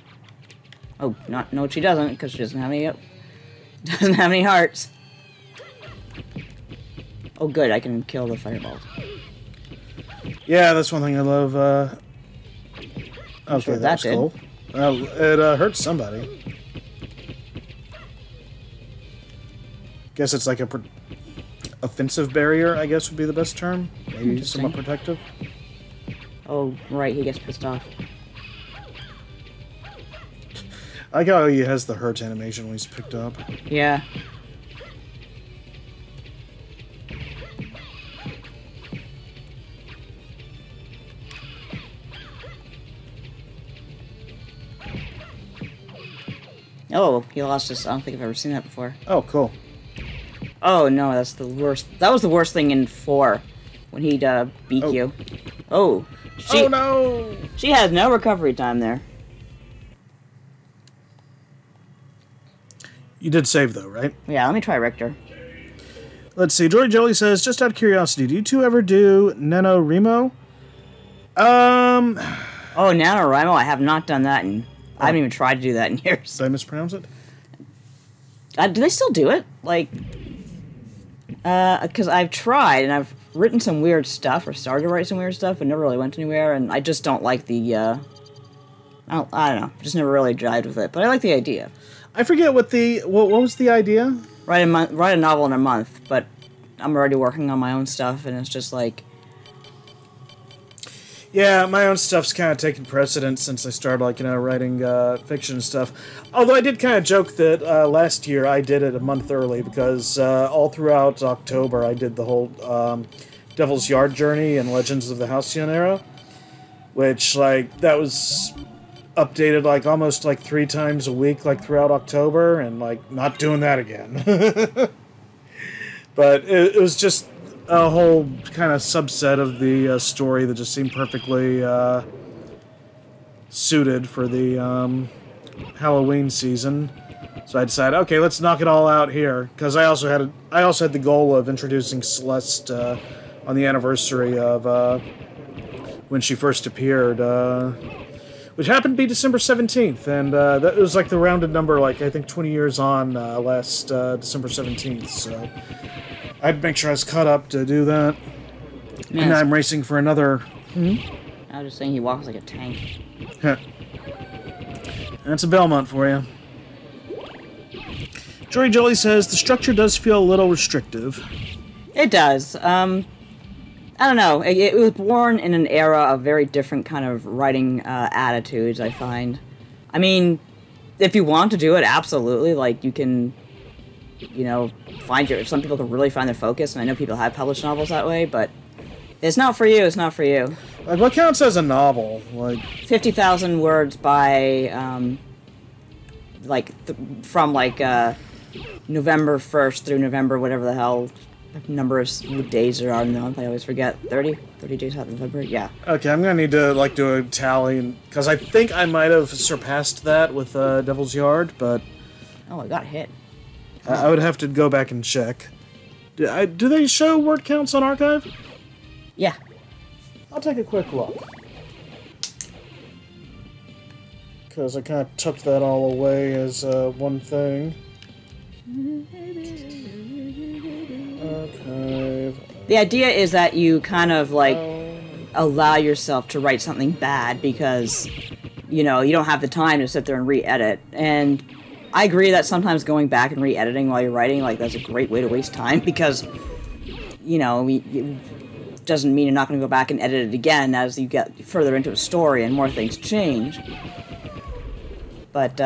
Oh, no, she doesn't, because she doesn't have any hearts. Oh, good, I can kill the fireballs. Yeah, that's one thing I love. Okay, sure that's that did. cool. It hurts somebody. Guess it's like a offensive barrier, I guess would be the best term. Maybe somewhat protective. Oh, right, he gets pissed off. I like how he has the hurt animation when he's picked up. Yeah. Oh, he lost his... I don't think I've ever seen that before. Oh, cool. Oh, no, that's the worst. That was the worst thing in 4, when he'd beat you. Oh. Oh, no! She has no recovery time there. You did save, though, right? Yeah, let me try Richter. Let's see. Jory Jelly says, just out of curiosity, do you two ever do NaNoWriMo? Oh, NaNoWriMo, I have not done that in... I haven't even tried to do that in years. Did I mispronounce it? Do they still do it? Like... Because I've tried, and I've written some weird stuff, or started to write some weird stuff, but never really went anywhere, and I just don't like the, I don't know. Just never really jived with it, but I like the idea. I forget what was the idea? Write a novel in a month, but I'm already working on my own stuff, and it's just like... Yeah, my own stuff's kind of taken precedence since I started, like, writing fiction and stuff. Although I did kind of joke that last year I did it a month early because all throughout October I did the whole Devil's Yard journey and Legends of the Halcyon era, which, like, that was updated, like, almost, like, 3 times a week, like, throughout October, and, like, not doing that again. But it was just a whole kind of subset of the story that just seemed perfectly suited for the Halloween season. So I decided, okay, let's knock it all out here, because I also had the goal of introducing Celeste on the anniversary of when she first appeared, which happened to be December 17th, and that was like the rounded number, like I think 20 years on last December 17th. So I'd make sure I was caught up to do that. Man, And now I'm racing for another... I was just saying he walks like a tank. That's a Belmont for you. Jory Jelly says, the structure does feel a little restrictive. It does. I don't know. It was born in an era of very different kind of writing attitudes, I find. I mean, if you want to do it, absolutely. Like, you can... some people can really find their focus, and I know people have published novels that way, but it's not for you, it's not for you. Like, what counts as a novel? Like, 50,000 words by, from November 1st through November, whatever the hell number of days there are in the month, I always forget. 30 days out of February, yeah. okay, I'm gonna need to, like, do a tally, because I think I might have surpassed that with Devil's Yard, but... Oh, I got hit. I would have to go back and check. Do they show word counts on Archive? Yeah. I'll take a quick look. Because I kind of tucked that all away as one thing. Archive. The idea is that you kind of, allow yourself to write something bad because, you don't have the time to sit there and re-edit. And I agree that sometimes going back and re-editing while you're writing, that's a great way to waste time because, it doesn't mean you're not going to go back and edit it again as you get further into a story and more things change. But,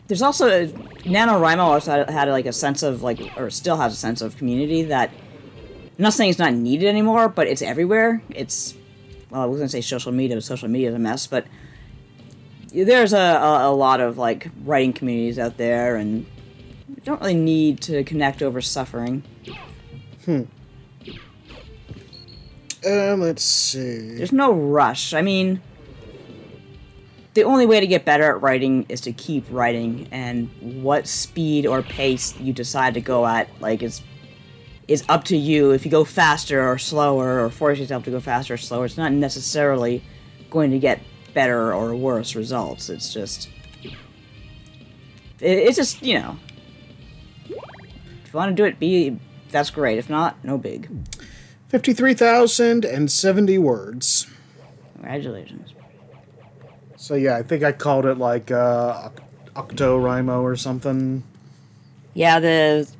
there's also... NaNoWriMo also had, a sense of, or still has a sense of community that... I'm not saying it's not needed anymore, but it's everywhere. It's... Well, I was going to say social media, but social media is a mess, but... There's a lot of, writing communities out there, and you don't really need to connect over suffering. Let's see. There's no rush. I mean, the only way to get better at writing is to keep writing, and what speed or pace you decide to go at, like, is up to you. If you go faster or slower, or force yourself to go faster or slower, it's not necessarily going to get better or worse results. It's just, you know, if you want to do it, that's great. If not, no big. 53,070 words. Congratulations. So yeah, I think I called it like Octorimo or something. Yeah, the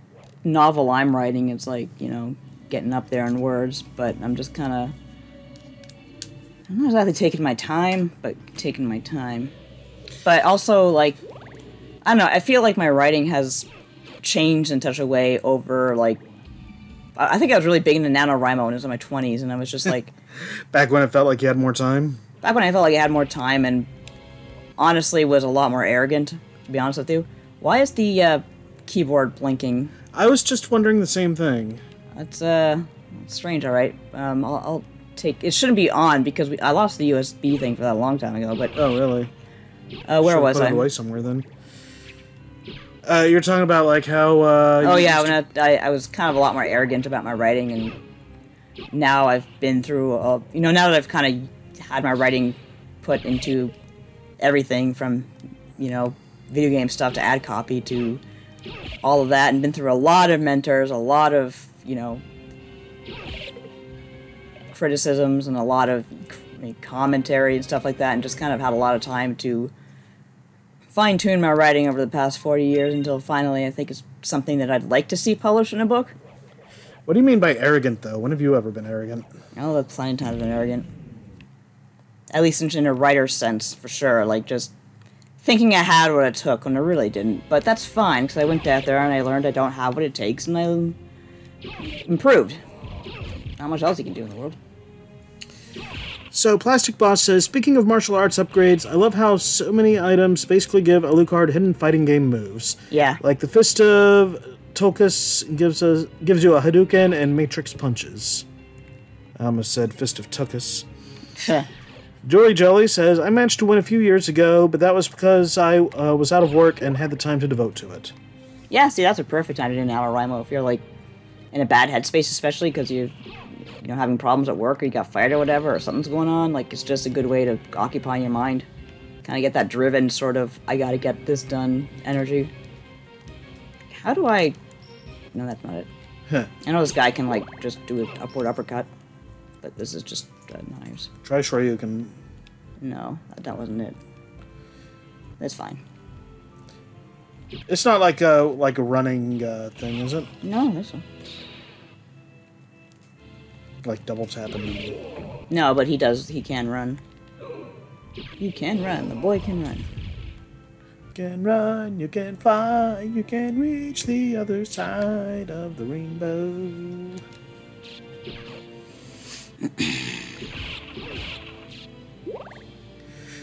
novel I'm writing is like, you know, getting up there in words, but I'm just kind of, I'm not exactly taking my time, but taking my time. But also, like, I don't know, I feel like my writing has changed in such a way over, like, I think I was really big into NaNoWriMo when I was in my 20s, and I was just like... Back when it felt like you had more time? Back when I felt like I had more time, and honestly was a lot more arrogant, to be honest with you. Why is the keyboard blinking? I was just wondering the same thing. That's strange, alright. I'll take... It shouldn't be on, because I lost the USB thing for that a long time ago, but... Oh, really? Where was put I? It away somewhere, then. You're talking about, like, how... oh, yeah, when I was kind of a lot more arrogant about my writing, and now I've been through... you know, now that I've kind of had my writing put into everything from, you know, video game stuff to ad copy to all of that, and been through a lot of mentors, a lot of, you know, criticisms, and a lot of commentary and stuff like that, and just kind of had a lot of time to fine-tune my writing over the past 40 years until finally I think it's something that I'd like to see published in a book. What do you mean by arrogant, though? When have you ever been arrogant? Oh, that's plenty of times I've been arrogant. At least in a writer's sense, for sure. Like, just thinking I had what it took when I really didn't. But that's fine, because I went out there and I learned I don't have what it takes, and I improved. Not much else you can do in the world. So, Plastic Boss says, speaking of martial arts upgrades, I love how so many items basically give Alucard hidden fighting game moves. Yeah. Like the Fist of Tulkas gives you a Hadouken and Matrix punches. I almost said Fist of Tulkas. Jory Jelly says, I managed to win a few years ago, but that was because I was out of work and had the time to devote to it. Yeah, see, that's a perfect time to do NaNoWriMo if you're, like, in a bad headspace, especially because you're, you know, having problems at work, or you got fired or whatever, or something's going on. Like, it's just a good way to occupy your mind. Kind of get that driven sort of, I gotta get this done energy. How do I... No, that's not it. Huh. I know this guy can, like, just do an upward uppercut, but this is just knives. Try Shoryuken. No, that wasn't it. That's fine. It's not like a running thing, is it? No, that's not. Like double tapping. No, but he can run. You can run. The boy can run. You can run, you can fly, you can reach the other side of the rainbow.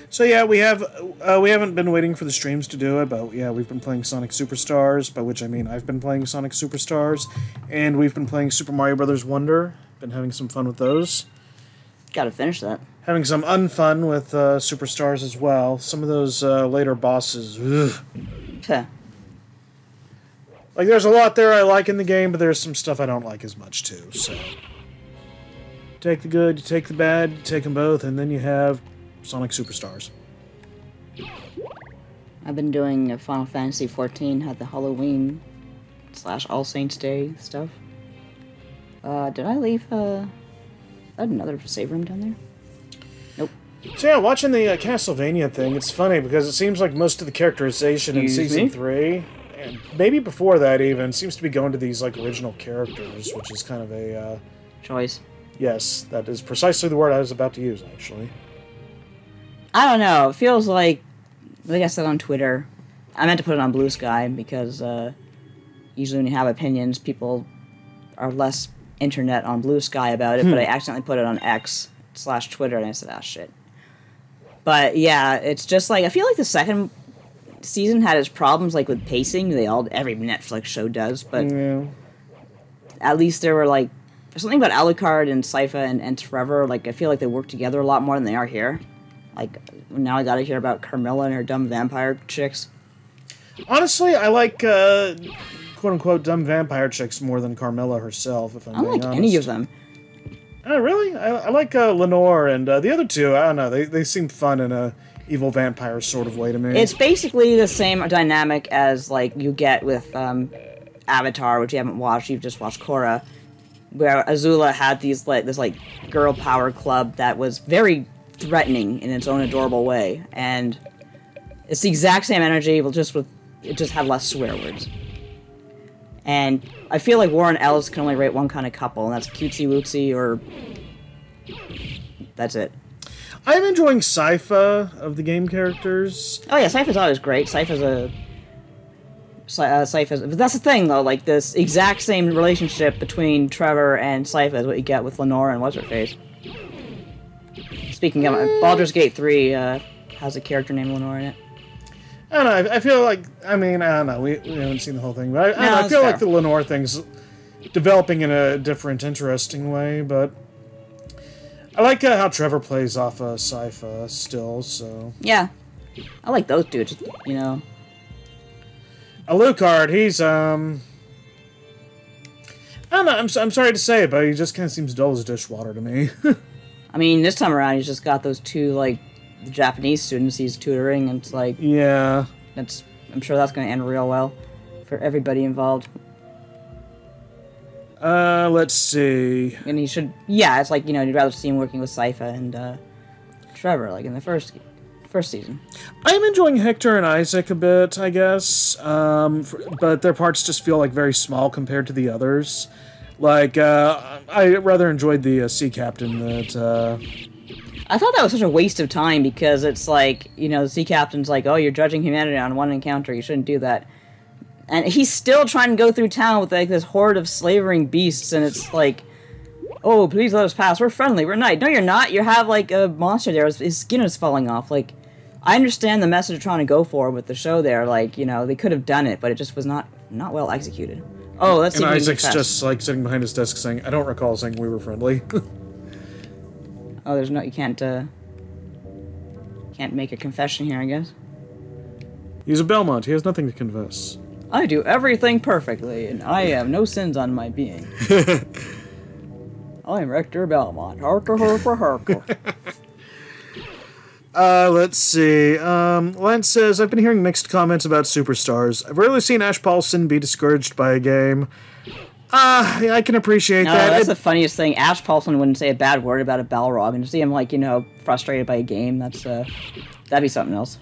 So yeah, we haven't been waiting for the streams to do it, but yeah, we've been playing Sonic Superstars, by which I mean I've been playing Sonic Superstars, and we've been playing Super Mario Bros. Wonder. Been having some fun with those. Gotta finish that. Having some unfun with Superstars as well. Some of those later bosses, ugh. Huh. Like, there's a lot there I like in the game, but there's some stuff I don't like as much, too, so... Take the good, you take the bad, you take them both, and then you have Sonic Superstars. I've been doing Final Fantasy XIV, had the Halloween / All Saints Day stuff. Did I leave, another save room down there? Nope. So yeah, watching the Castlevania thing, it's funny, because it seems like most of the characterization in Season 3, and maybe before that even, seems to be going to these, like, original characters, which is kind of a, Choice. Yes, that is precisely the word I was about to use, actually. I don't know. It feels like I said on Twitter, I meant to put it on Blue Sky because usually when you have opinions, people are less internet on Blue Sky about it, but I accidentally put it on X/Twitter, and I said, ah, shit. But yeah, it's just like, I feel like the second season had its problems, like with pacing. Every Netflix show does, but Yeah. at least there were like there's something about Alucard and Sypha and Trevor. Like, I feel like they work together a lot more than they are here. Like, now I gotta hear about Carmilla and her dumb vampire chicks. Honestly, I like quote-unquote dumb vampire chicks more than Carmilla herself, if I'm I don't being like honest. any of them. Oh, really? I like Lenore and the other two. I don't know. They seem fun in a evil vampire sort of way to me. It's basically the same dynamic as, like, you get with Avatar, which you haven't watched. You've just watched Korra, where Azula had this girl power club that was very threatening in its own adorable way, and it's the exact same energy, but it just had less swear words. And I feel like War and Elves can only rate one kind of couple, and that's cutesy wootsy, or that's it. I'm enjoying Sypha of the game characters. Oh yeah, Sypha's always great. Sypha's but that's the thing though. Like, this exact same relationship between Trevor and Sypha is what you get with Lenore and what's her face. Speaking of Baldur's Gate 3, has a character named Lenore in it. I don't know. I feel like, I don't know. We haven't seen the whole thing, but I feel like the Lenore thing's developing in a different, interesting way. But I like how Trevor plays off of Sypha still. So yeah, I like those dudes. You know, Alucard, he's I don't know. I'm sorry to say it, but he just kind of seems dull as dishwater to me. I mean, this time around he's just got those two like Japanese students he's tutoring, and it's like, yeah, I'm sure that's going to end real well for everybody involved. Let's see. And he should, yeah, it's like, you know, you'd rather see him working with Sypha and Trevor, like in the first season. I'm enjoying Hector and Isaac a bit, I guess, but their parts just feel like very small compared to the others. Like, I rather enjoyed the sea captain that. I thought that was such a waste of time, because it's like, you know, the sea captain's like, oh, you're judging humanity on one encounter, you shouldn't do that. And he's still trying to go through town with like this horde of slavering beasts, and it's like, oh, please let us pass, we're friendly, we're nice. No, you're not, you have like a monster there, his skin is falling off. Like, I understand the message they're trying to go for with the show there, like, you know, they could have done it, but it just was not well executed. Oh, let's see. And Isaac's just like sitting behind his desk saying, I don't recall saying we were friendly. Oh, there's no, you can't make a confession here, I guess. He's a Belmont, he has nothing to confess. I do everything perfectly, and I have no sins on my being. I'm Rector Belmont. Harker, harker, harker. Let's see. Lance says, I've been hearing mixed comments about Superstars. I've rarely seen Ash Paulson be discouraged by a game. I can appreciate that. That's the funniest thing. Ash Paulson wouldn't say a bad word about a Balrog, and to see him, like, you know, frustrated by a game, that'd be something else.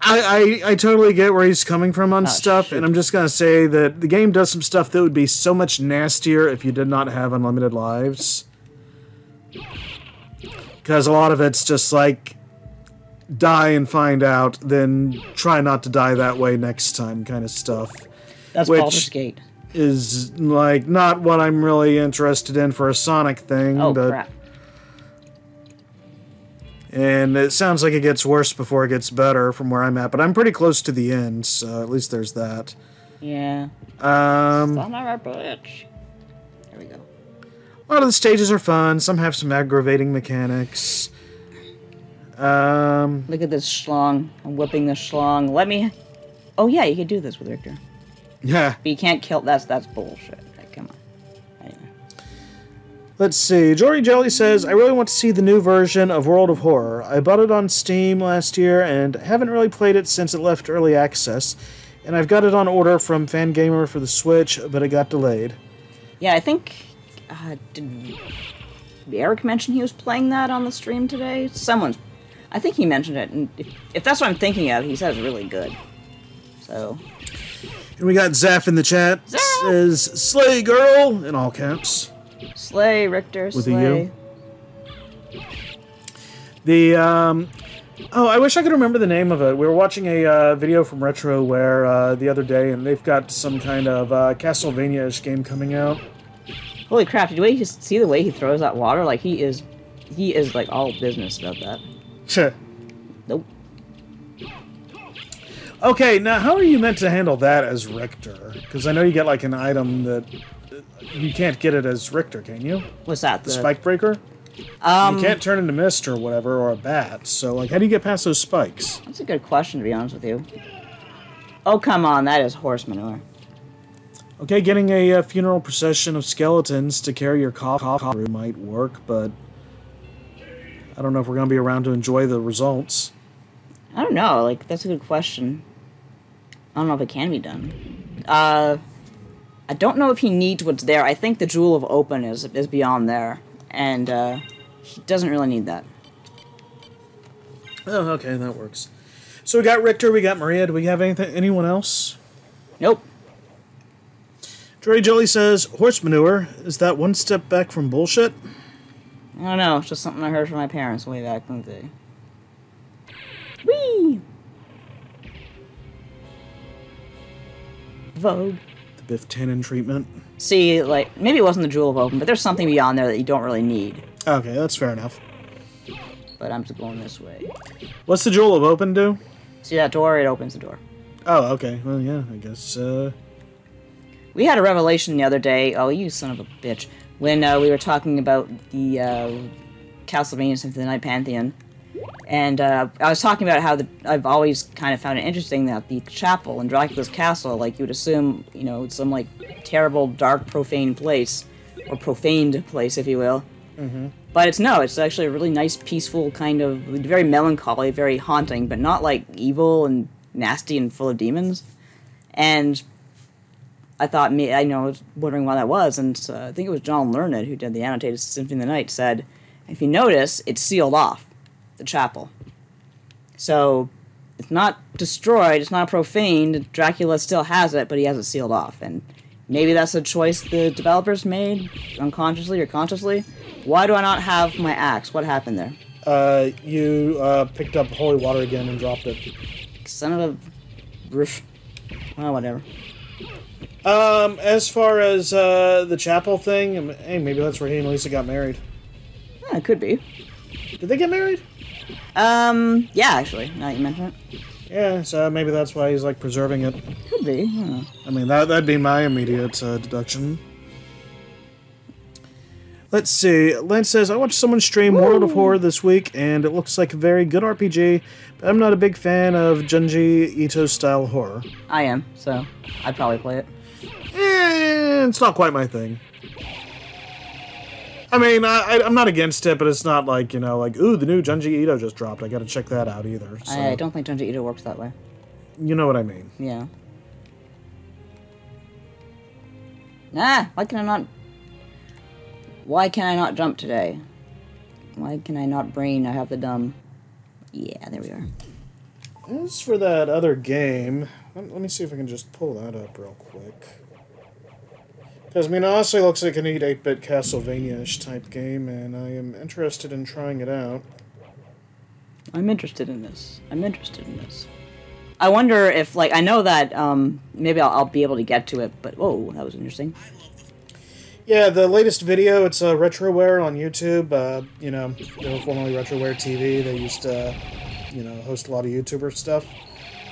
I totally get where he's coming from on stuff, and I'm just gonna say that the game does some stuff that would be so much nastier if you did not have unlimited lives. Because a lot of it's just like, die and find out, then try not to die that way next time kind of stuff. That's Baldur's Gate. Is, like, not what I'm really interested in for a Sonic thing. Oh, but, crap. and it sounds like it gets worse before it gets better from where I'm at, but I'm pretty close to the end, so at least there's that. Yeah. Son of a bitch. There we go. A lot of the stages are fun. Some have some aggravating mechanics. Look at this schlong. I'm whipping this schlong. Let me... Oh, yeah, you could do this with Richter. Yeah. But you can't kill... That's bullshit. Like, come on. Anyway. Let's see. Jory Jelly says, I really want to see the new version of World of Horror. I bought it on Steam last year and haven't really played it since it left early access. And I've got it on order from Fangamer for the Switch, but it got delayed. Yeah, I think... did Eric mention he was playing that on the stream today? I think he mentioned it, and if that's what I'm thinking of, he says really good. So... And we got Zaf in the chat. Zaf! Says, Slay girl, in all caps. Slay, Richter, With slay. a U. The, oh, I wish I could remember the name of it. We were watching a video from RetroWare the other day, and they've got some kind of Castlevania-ish game coming out. Holy crap, did you see the way he throws that water? Like, he is like all business about that. Sure. Nope. Okay, now how are you meant to handle that as Richter? Because I know you get like an item that you can't get it as Richter, can you? What's that? The spike breaker? You can't turn into mist or whatever, or a bat. So, like, how do you get past those spikes? That's a good question, to be honest with you. Oh, come on, that is horse manure. Okay, getting a funeral procession of skeletons to carry your coffin might work, but I don't know if we're going to be around to enjoy the results. I don't know, like, that's a good question. I don't know if it can be done. I don't know if he needs what's there. I think the Jewel of Open is beyond there, and he doesn't really need that. Oh, okay, that works. So we got Richter, we got Maria. Do we have anyone else? Nope. Dre Jelly says, horse manure, is that one step back from bullshit? I don't know, it's just something I heard from my parents way back in the day. Whee! Vogue. The Biff Tannen treatment. See, like, maybe it wasn't the Jewel of Open, but there's something beyond there that you don't really need. Okay, that's fair enough. But I'm just going this way. What's the Jewel of Open do? See that door? It opens the door. Oh, okay. Well, yeah, I guess, We had a revelation the other day. Oh, you son of a bitch. When we were talking about the Castlevania Symphony of the Night Pantheon. And I was talking about how I've always kind of found it interesting that the chapel in Dracula's castle, like, you would assume, you know, it's some, like, terrible, dark, profane place. Or profaned place, if you will. Mm-hmm. But it's actually a really nice, peaceful, kind of, very melancholy, very haunting, but not, like, evil and nasty and full of demons. And I thought, I was wondering why that was, and I think it was John Learned, who did the annotated Symphony of the Night, said, if you notice, it's sealed off, the chapel. So, it's not destroyed, it's not profaned, Dracula still has it, but he has it sealed off, and maybe that's a choice the developers made, unconsciously or consciously. Why do I not have my axe? What happened there? You picked up holy water again and dropped it. Son of a... Well, whatever. As far as the chapel thing, hey, maybe that's where he and Lisa got married. Yeah, it could be. Did they get married? Yeah, actually, now that you mention it. Yeah, so maybe that's why he's, like, preserving it. Could be, I don't know. I mean, that'd be my immediate deduction. Let's see. Lance says, I watched someone stream World of Horror this week, and it looks like a very good RPG, but I'm not a big fan of Junji Ito-style horror. I am, so I'd probably play it. It's not quite my thing. I mean, I'm not against it, but it's not like, you know, like, ooh, the new Junji Ito just dropped. I gotta check that out either. So. I don't think Junji Ito works that way. You know what I mean. Yeah. Ah, why can I not jump today? Why can I not brain? I have the dumb. Yeah, there we are. As for that other game, let me see if I can just pull that up real quick. Because, I mean, it honestly looks like a neat 8-bit Castlevania-ish type game, and I am interested in trying it out. I'm interested in this. I wonder if, like, I know that, maybe I'll be able to get to it, but, whoa, that was interesting. Yeah, the latest video, it's Retroware on YouTube. You know, they were formerly Retroware TV. They used to, you know, host a lot of YouTuber stuff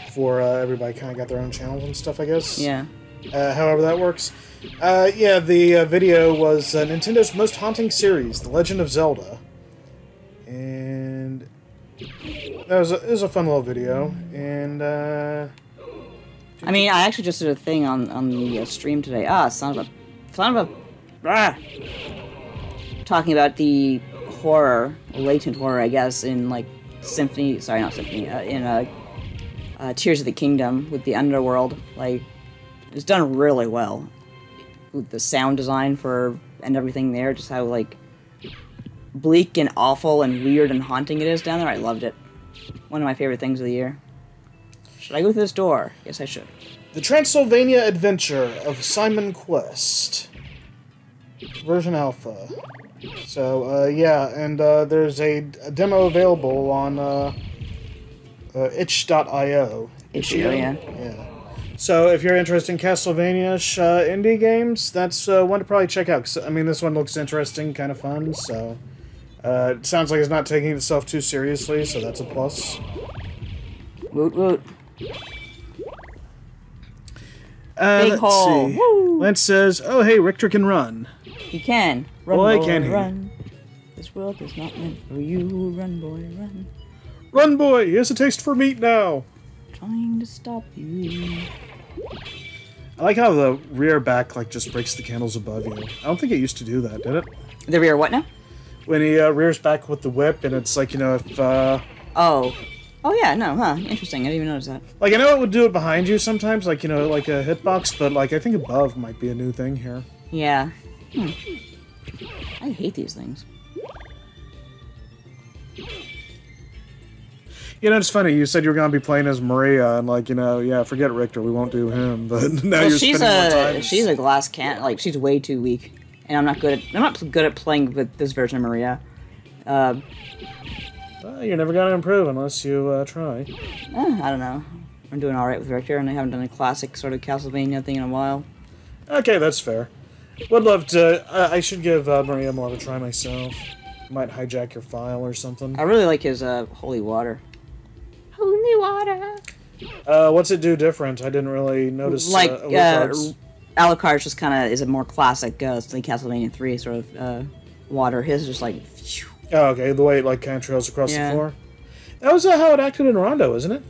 before everybody kind of got their own channels and stuff, I guess. Yeah. However that works. Yeah, the video was Nintendo's most haunting series, The Legend of Zelda. And it was a fun little video. And, I mean, I actually just did a thing on the stream today. Son of a... Talking about the horror, latent horror, I guess, in, like, Symphony... Sorry, not Symphony. In Tears of the Kingdom with the Underworld. Like, it's done really well. With the sound design and everything there, just how, like, bleak and awful and weird and haunting it is down there. I loved it. One of my favorite things of the year. Should I go through this door? Yes, I should. The Transylvania Adventure of Simon Quest. Version Alpha. So, yeah, and there's a demo available on itch.io. Itch.io, yeah. Yeah. So, if you're interested in Castlevania-ish indie games, that's one to probably check out. 'Cause, I mean, this one looks interesting, kind of fun, so... it sounds like it's not taking itself too seriously, so that's a plus. Woot woot. Big let's hole. see. Woo! Lance says, "Oh, hey, Richter can run." He can. Run, Boy, boy, can he. run. This world is not meant for you. Run, boy, run. Run, boy. He has a taste for meat now. Trying to stop you. I like how the rear back like just breaks the candles above you. I don't think it used to do that, did it? The rear what now? When he rears back with the whip, and it's like, you know, if Oh. Oh yeah, no, huh? Interesting. I didn't even notice that. like, I know it would do it behind you sometimes, like, you know, like a hitbox, but like I think above might be a new thing here. Yeah. I hate these things. You know, it's funny. You said you were gonna be playing as Maria, and like, you know, yeah, forget Richter. We won't do him. But now you're spending more time. She's a glass can. Like she's way too weak, and I'm not good at playing with this version of Maria. You're never gonna improve unless you try. I don't know. I'm doing all right with Richter, and I haven't done a classic sort of Castlevania thing in a while. Okay, that's fair. Would love to. I should give Maria more of a try myself. Might hijack your file or something. I really like his holy water. Holy water. What's it do different? I didn't really notice. Like Alucard's. Alucard's just kind of is a more classic, like Castlevania 3 sort of water. His is just like. Phew. Oh, okay. The way it like kind of trails across Yeah. the floor. That was how it acted in Rondo, isn't it?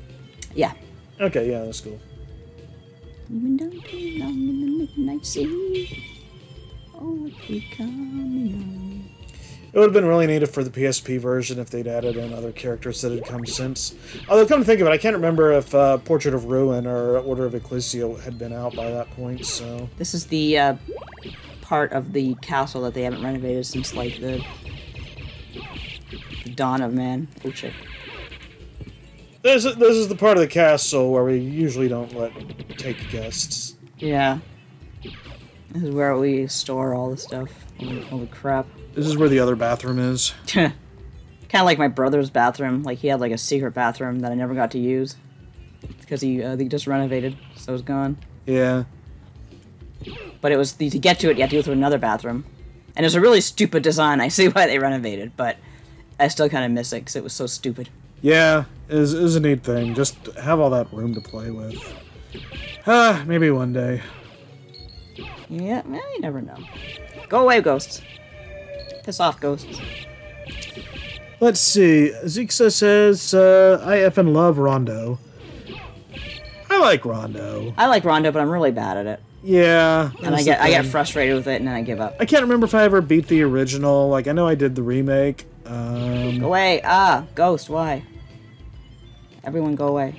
Yeah. Okay, yeah, that's cool. Even though too long in the midnight sea. Oh, it be coming on. It would have been really neat for the PSP version if they'd added in other characters that had come since. Although, come to think of it, I can't remember if Portrait of Ruin or Order of Ecclesia had been out by that point, so... This is the part of the castle that they haven't renovated since, like, the dawn of man. Oh, shit. This is the part of the castle where we usually don't take guests. Yeah. This is where we store all the stuff. All the crap. This is where the other bathroom is. Kind of like my brother's bathroom. Like, he had, like, a secret bathroom that I never got to use. Because he just renovated, so it's gone. Yeah. But it was, to get to it, you had to go through another bathroom. And it's a really stupid design. I see why they renovated, but I still kind of miss it because it was so stupid. Yeah, it is a neat thing. Just have all that room to play with. Maybe one day. Yeah, well, you never know. Go away, ghosts. Piss off, ghosts. Let's see. Zixa says, I effing love Rondo. I like Rondo. I like Rondo, but I'm really bad at it. Yeah. And I get frustrated with it, and then I give up. I can't remember if I ever beat the original. Like, I know I did the remake. Go away. Ghost, why? Everyone go away.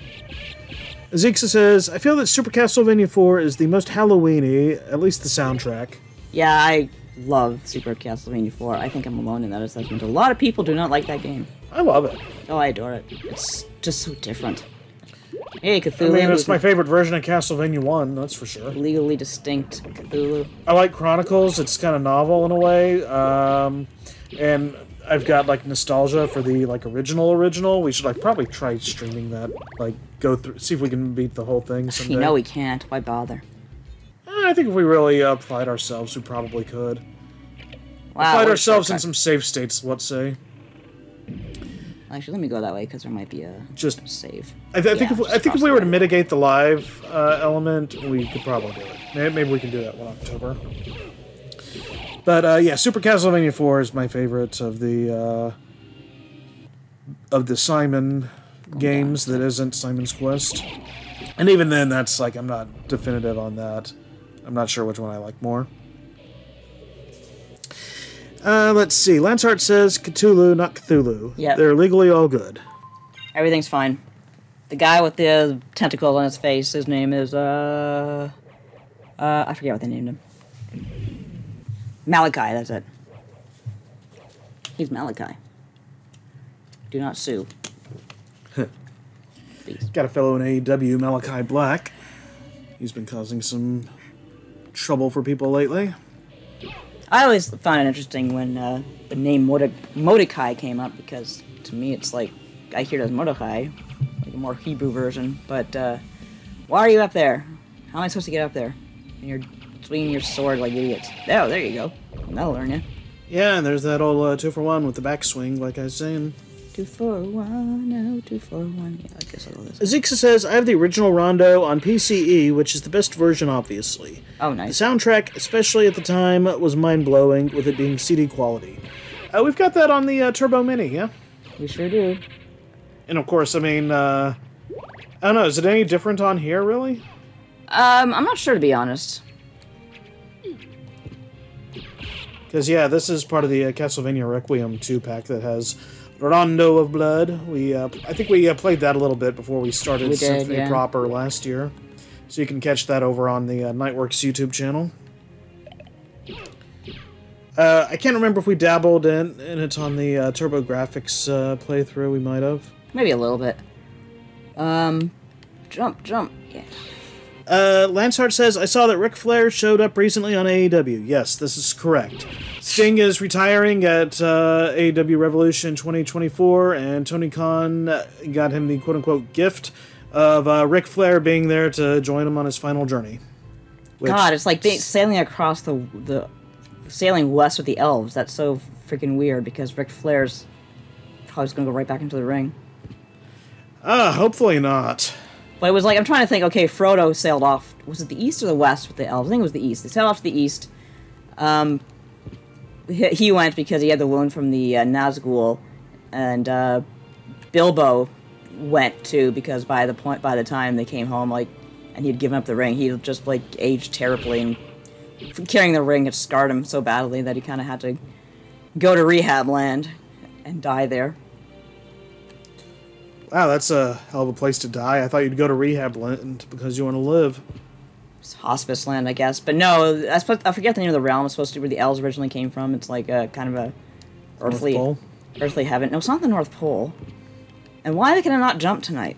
Zixa says, I feel that Super Castlevania 4 is the most Halloween-y, at least the soundtrack. Yeah, I love Super Castlevania 4. I think I'm alone in that assessment. A lot of people do not like that game. I love it. Oh, I adore it. It's just so different. Hey, Cthulhu. I mean, it's my favorite version of Castlevania 1, that's for sure. Legally distinct Cthulhu. I like Chronicles. It's kind of novel in a way. And I've got, like, nostalgia for the, like, original. We should, like, probably try streaming that. Like, go through, see if we can beat the whole thing someday. You know we can't. Why bother? I think if we really applied ourselves, we probably could. Wow, Applied ourselves in some safe states, let's say. Actually, let me go that way, because there might be a Just save. I think if we were to mitigate the live element, we could probably do it. Maybe we can do that in October. But yeah, Super Castlevania 4 is my favorite of the Simon games that isn't Simon's Quest. And even then, that's like, I'm not definitive on that. I'm not sure which one I like more. Let's see. Lancehart says Cthulhu, not Cthulhu. Yep. They're legally all good. Everything's fine. The guy with the tentacles on his face, his name is, I forget what they named him. Malachi, that's it. He's Malachi. Do not sue. Please. Got a fellow in AEW, Malachi Black. He's been causing some trouble for people lately. I always found it interesting when the name Mordecai came up, because to me it's like, I hear it as Mordecai, like a more Hebrew version, but why are you up there? How am I supposed to get up there? And you're swinging your sword like idiots. Oh, there you go. That'll learn you. Yeah, and there's that old 2-for-1 with the backswing, like I was saying. 241, 241. Yeah, I guess I'll listen. Azixa says, I have the original Rondo on PCE, which is the best version, obviously. Oh, nice. The soundtrack, especially at the time, was mind-blowing, with it being CD quality. We've got that on the Turbo Mini, yeah? We sure do. And of course, I mean, I don't know, is it any different on here, really? I'm not sure, to be honest. Because, yeah, this is part of the Castlevania Requiem 2-pack that has Rondo of Blood. I think we played that a little bit before we started Symphony proper last year. So you can catch that over on the Nightworks YouTube channel. I can't remember if we dabbled in it on the TurboGrafx playthrough. We might have. Maybe a little bit. Jump. Yeah. Lancehart says, I saw that Ric Flair showed up recently on AEW. Yes, this is correct. Sting is retiring at AEW Revolution 2024, and Tony Khan got him the quote-unquote gift of Ric Flair being there to join him on his final journey. God, it's like sailing across the sailing west with the elves. That's so freaking weird, because Ric Flair's probably going to go right back into the ring. Hopefully not. But it was like, I'm trying to think, okay, Frodo sailed off. Was it the east or the west with the elves? I think it was the east. They sailed off to the east. He went because he had the wound from the Nazgul, and Bilbo went too, because by the time they came home, like, and he'd given up the ring, he just like aged terribly, and carrying the ring had scarred him so badly that he kind of had to go to rehab land and die there. Wow, that's a hell of a place to die. I thought you'd go to rehab land because you want to live. It's hospice land, I guess. But no, I forget the name of the realm. It's supposed to be where the elves originally came from. It's like a kind of a earthly heaven. No, it's not the North Pole. And why can I not jump tonight?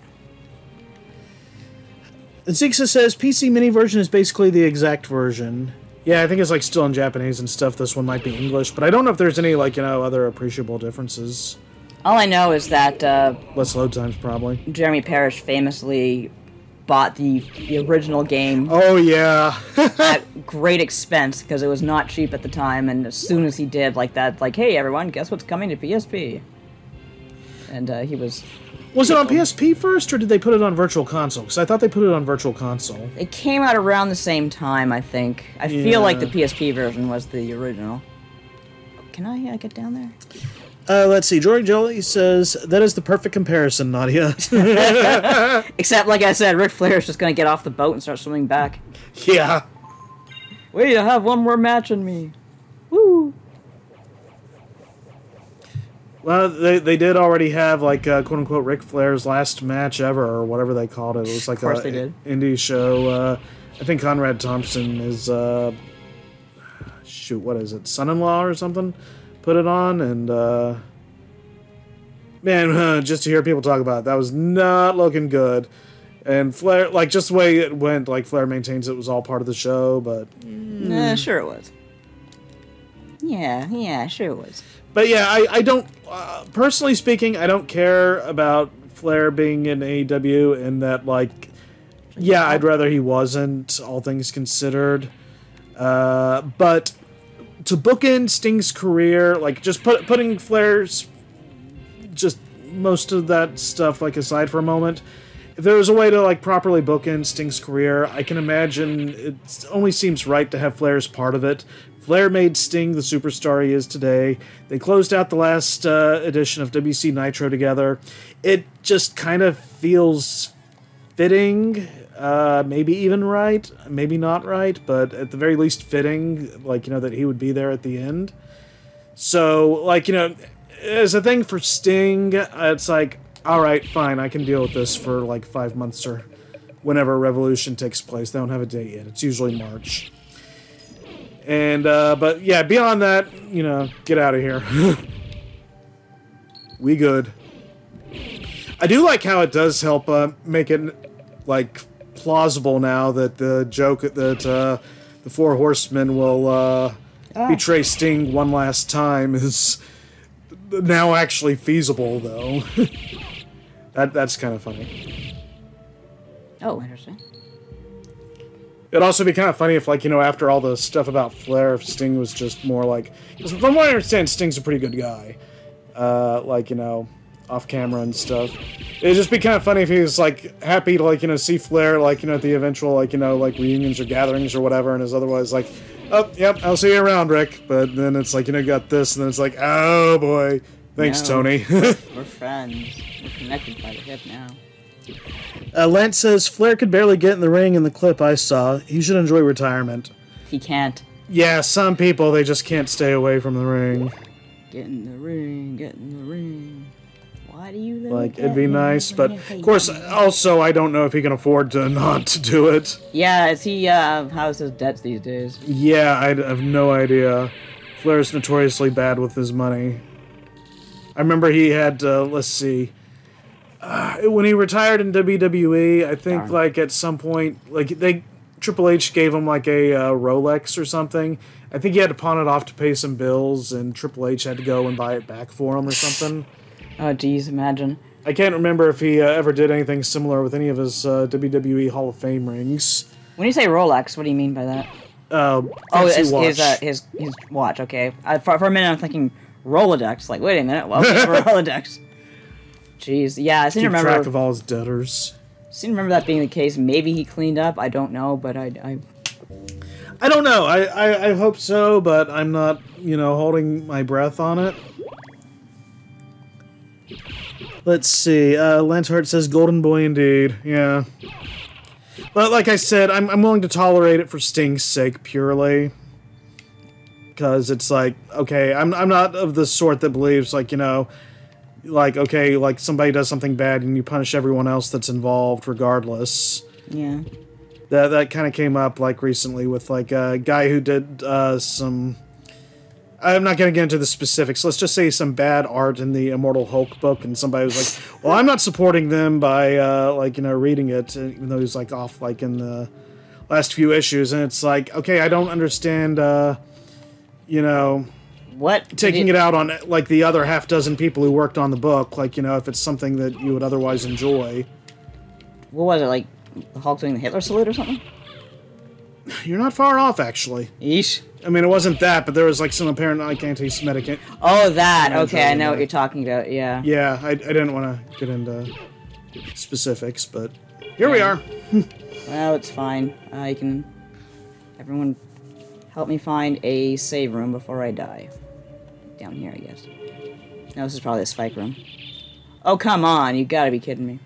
Zixa says, PC Mini version is basically the exact version. Yeah, I think it's like still in Japanese and stuff. This one might be English, but I don't know if there's any other appreciable differences. All I know is that less load times, probably. Jeremy Parrish famously bought the original game. Oh yeah, at great expense, because it was not cheap at the time. And as soon as he did, hey everyone, guess what's coming to PSP? And he was. Was it on PSP first, or did they put it on Virtual Console? Because I thought they put it on Virtual Console. It came out around the same time, I think. I feel like the PSP version was the original. Can I get down there? Let's see. Jory Jelly says, that is the perfect comparison, Nadia. Except, like I said, Ric Flair is just going to get off the boat and start swimming back. Yeah. Wait, I have one more match in me. Woo! Well, they did already have, quote-unquote, Ric Flair's last match ever, or whatever they called it. It was like of course they did. Indie show. I think Conrad Thompson is, what is it, son-in-law or something? Put it on, and man, just to hear people talk about it, that was not looking good. And Flair, just the way it went, Flair maintains it was all part of the show, but sure it was. Yeah, sure it was. But yeah, I don't personally speaking, I don't care about Flair being in AEW, and that I'd rather he wasn't, all things considered. But to bookend Sting's career, just putting Flair's, just most of that stuff, aside for a moment, if there was a way to, properly bookend Sting's career, I can imagine it only seems right to have Flair as part of it. Flair made Sting the superstar he is today. They closed out the last edition of WC Nitro together. It just kind of feels fitting. Maybe even right, maybe not right, but at the very least fitting, that he would be there at the end. So, as a thing for Sting, it's alright, fine, I can deal with this for 5 months or whenever Revolution takes place. They don't have a date yet. It's usually March. And, but yeah, beyond that, get out of here. We good. I do like how it does help make it, plausible now that the joke that the Four Horsemen will betray Sting one last time is now actually feasible, though. That's kind of funny. Oh, interesting. It'd also be kind of funny if, after all the stuff about Flair, if Sting was just more because from what I understand, Sting's a pretty good guy. off camera and stuff. It'd just be kind of funny if he was, like, happy to, like, you know, see Flair, like, you know, at the eventual, like, you know, like, reunions or gatherings or whatever, and is otherwise like, oh, yep, I'll see you around, Rick. But then it's like, you know, got this, and then it's like, oh, boy. Thanks, No, Tony. we're friends. We're connected by the hip now. Lance says, Flair could barely get in the ring in the clip I saw. He should enjoy retirement. He can't. Yeah, some people, they just can't stay away from the ring. Get in the ring, get in the ring. Why do you Like, it'd be nice, but of course, also, I don't know if he can afford to not to do it. Yeah, is he, how's his debts these days? Yeah, I have no idea. Flair's notoriously bad with his money. I remember he had, let's see, when he retired in WWE, I think, Darn. like, at some point, like, Triple H gave him, like, a Rolex or something. I think he had to pawn it off to pay some bills, and Triple H had to go and buy it back for him or something. Oh, geez, imagine. I can't remember if he ever did anything similar with any of his WWE Hall of Fame rings. When you say Rolex, what do you mean by that? Fancy watch. His watch, okay. For a minute, I'm thinking Rolodex. Like, wait a minute, well, for Rolodex. Jeez, yeah, I seem to Keep remember. track of all his debtors. Seem to remember that being the case. Maybe he cleaned up. I don't know, but I I don't know. I hope so, but I'm not, you know, holding my breath on it. Let's see. Lance Hart says, Golden Boy indeed. Yeah. But like I said, I'm willing to tolerate it for Sting's sake, purely. Because it's like, okay, I'm not of the sort that believes, like, you know, like, okay, like somebody does something bad and you punish everyone else that's involved regardless. yeah. That kind of came up, like, recently with, like, a guy who did some... I'm not going to get into the specifics. Let's just say some bad art in the Immortal Hulk book, and somebody was like, well, I'm not supporting them by, like, you know, reading it, even though he's, like, off, like, in the last few issues, and it's like, okay, I don't understand, you know... What? Taking it out on, like, the other half dozen people who worked on the book, like, you know, if it's something that you would otherwise enjoy. What was it, like, the Hulk doing the Hitler salute or something? You're not far off, actually. Yeesh. I mean, it wasn't that, but there was, like, some apparent, like, anti-Semitic... Oh, that. Okay, I know what you're talking about, yeah. Yeah, I didn't want to get into specifics, but here we are. Well, it's fine. I can... Everyone help me find a save room before I die. Down here, I guess. No, this is probably the spike room. Oh, come on. You gotta be kidding me.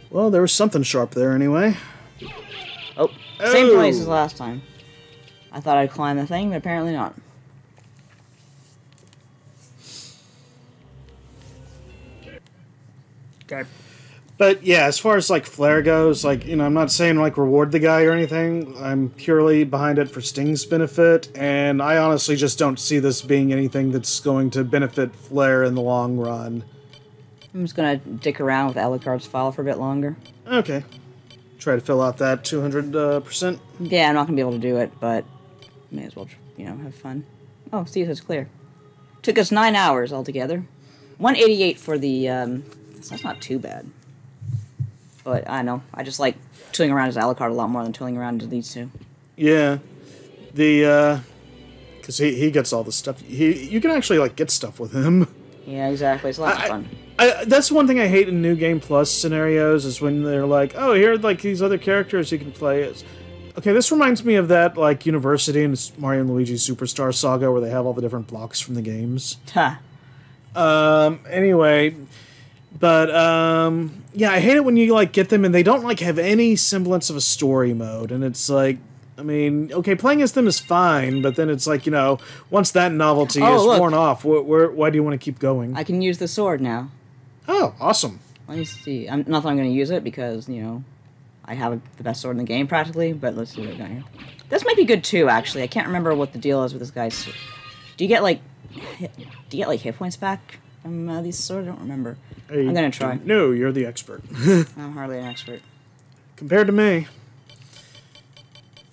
Well, there was something sharp there anyway. Oh, same place as last time. I thought I'd climb the thing, but apparently not. Okay. But yeah, as far as like Flair goes, like, you know, I'm not saying like reward the guy or anything. I'm purely behind it for Sting's benefit, and I honestly just don't see this being anything that's going to benefit Flair in the long run. I'm just gonna dick around with Alucard's file for a bit longer. Okay. Try to fill out that 200%. Yeah, I'm not gonna be able to do it, but may as well, you know, have fun. Oh, see if it's clear. Took us 9 hours altogether. 188 for the, so that's not too bad. But, I know, I just like tooling around as Alucard a lot more than tooling around as these two. Yeah. The, because he gets all the stuff. You can actually, like, get stuff with him. Yeah, exactly, it's a lot of fun. That's one thing I hate in New Game Plus scenarios, is when they're like, oh, here are, like, these other characters you can play as. Okay, this reminds me of that, like, University and Mario and Luigi Superstar Saga, where they have all the different blocks from the games. Ha. Anyway, but, yeah, I hate it when you, like, get them and they don't, like, have any semblance of a story mode, and it's like, I mean, okay, playing as them is fine, but then it's like, you know, once that novelty is worn off, why do you want to keep going? I can use the sword now. Oh, awesome. Let me see. Not that I'm going to use it because, you know, I have the best sword in the game practically, but let's see what I got here. This might be good too, actually. I can't remember what the deal is with this guy's. Do you get like hit points back from these swords? I don't remember. I'm going to try. No, you're the expert. I'm hardly an expert. Compared to me.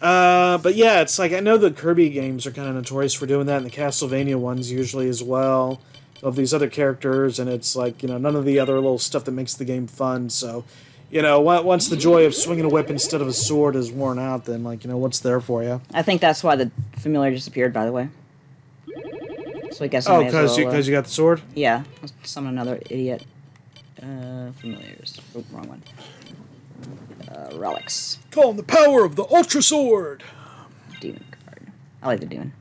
But yeah, it's like, I know the Kirby games are kind of notorious for doing that, and the Castlevania ones usually as well, of these other characters, and it's like, you know, none of the other little stuff that makes the game fun, so, you know, once the joy of swinging a whip instead of a sword is worn out, then, like, you know, what's there for you? I think that's why the familiar disappeared, by the way. So I guess I Oh, may as well, because you got the sword? yeah, let's summon another idiot. Familiars. Oh, wrong one. Relics. Call him the power of the Ultra Sword! Demon card. I like the demon.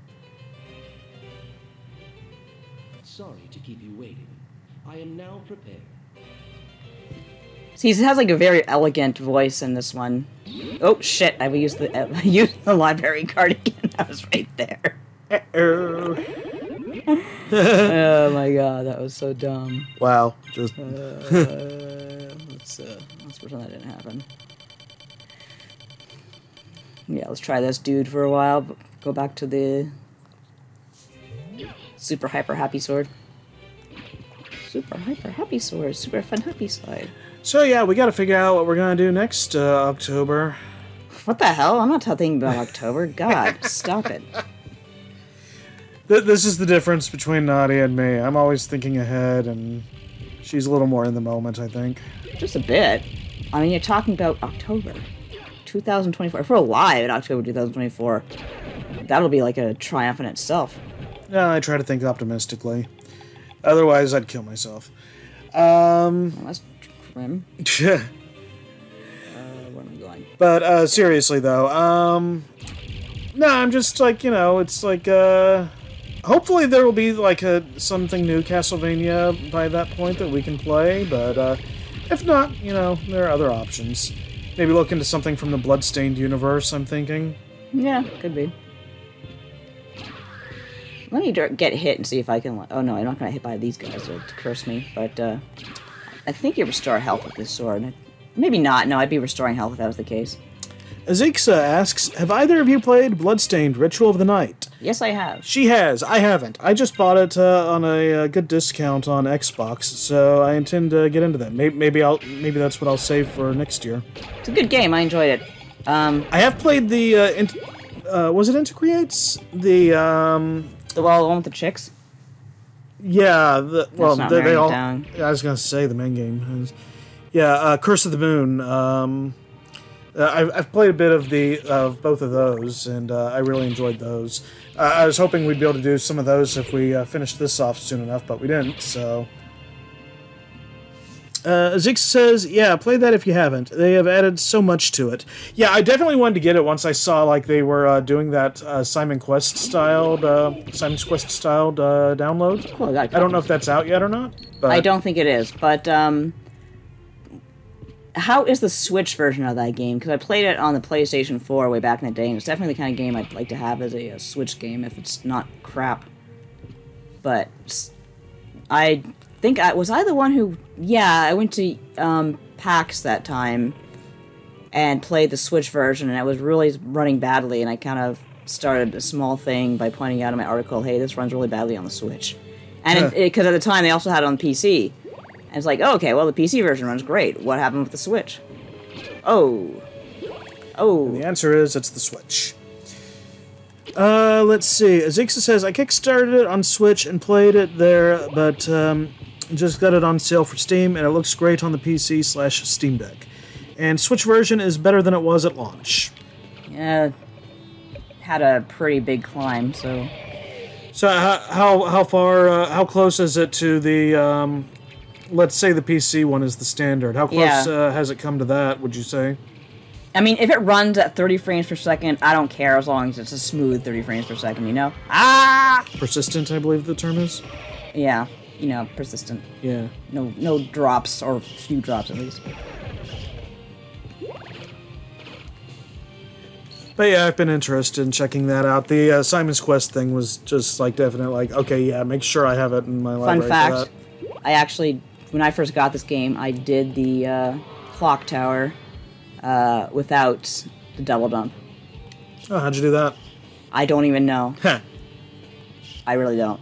Sorry to keep you waiting. I am now prepared. See, he has like a very elegant voice in this one. Oh shit! I used the library card again. I was right there. Uh-oh. Oh my god, that was so dumb. Wow. Just... Let's pretend that didn't happen. Yeah, let's try this dude for a while. But go back to the super hyper happy sword. Super hyper happy sword. Super fun happy slide. So yeah, we gotta figure out what we're gonna do next October. What the hell? I'm not thinking about October. God, stop it. This is the difference between Nadia and me. I'm always thinking ahead, and she's a little more in the moment, I think. Just a bit. I mean, you're talking about October 2024. If we're alive in October 2024, that'll be like a triumph in itself. Yeah, I try to think optimistically. Otherwise, I'd kill myself. Well, that's grim. Where am I going? But seriously, though, no, I'm just like, you know, it's like, hopefully there will be like something new Castlevania by that point that we can play, but if not, you know, there are other options. Maybe look into something from the Bloodstained universe, I'm thinking. Yeah, could be. Let me get hit and see if I can... Oh no, I'm not going to hit by these guys to curse me, but I think you restore health with this sword. Maybe not. No, I'd be restoring health if that was the case. Azixa asks, have either of you played Bloodstained Ritual of the Night? Yes, I have. She has. I haven't. I just bought it on a good discount on Xbox, so I intend to get into that. Maybe that's what I'll save for next year. It's a good game. I enjoyed it. I have played the was it Intercreates? The one with the chicks? Yeah, well, not they all. down. I was gonna say the main game. Yeah, Curse of the Moon. I've played a bit of both of those, and I really enjoyed those. I was hoping we'd be able to do some of those if we finished this off soon enough, but we didn't. So, Zix says, "Yeah, play that if you haven't. They have added so much to it." Yeah, I definitely wanted to get it once I saw like they were doing that Simon's Quest styled download. Cool, I don't know if that's out yet or not. But I don't think it is, but how is the Switch version of that game? Because I played it on the PlayStation 4 way back in the day, and it's definitely the kind of game I'd like to have as a Switch game if it's not crap. But I think was I the one who... Yeah, I went to PAX that time and played the Switch version, and it was really running badly, and I kind of started a small thing by pointing out in my article, hey, this runs really badly on the Switch. And because at the time they also had it on PC. And it's like, oh, okay, well, the PC version runs great. What happened with the Switch? Oh. And the answer is, it's the Switch. Let's see. Azixa says, I kickstarted it on Switch and played it there, but just got it on sale for Steam, and it looks great on the PC/Steam Deck. And Switch version is better than it was at launch. Yeah, had a pretty big climb, so... So how far, how close is it to the... let's say the PC one is the standard. How close has it come to that, would you say? I mean, if it runs at 30 frames per second, I don't care as long as it's a smooth 30 frames per second, you know? Ah! Persistent, I believe the term is? Yeah, you know, persistent. Yeah. No drops, or few drops at least. But yeah, I've been interested in checking that out. The Simon's Quest thing was just like definite, like, okay, yeah, make sure I have it in my library. Fun fact, I actually... When I first got this game, I did the clock tower without the double dump. Oh, how'd you do that? I don't even know. I really don't.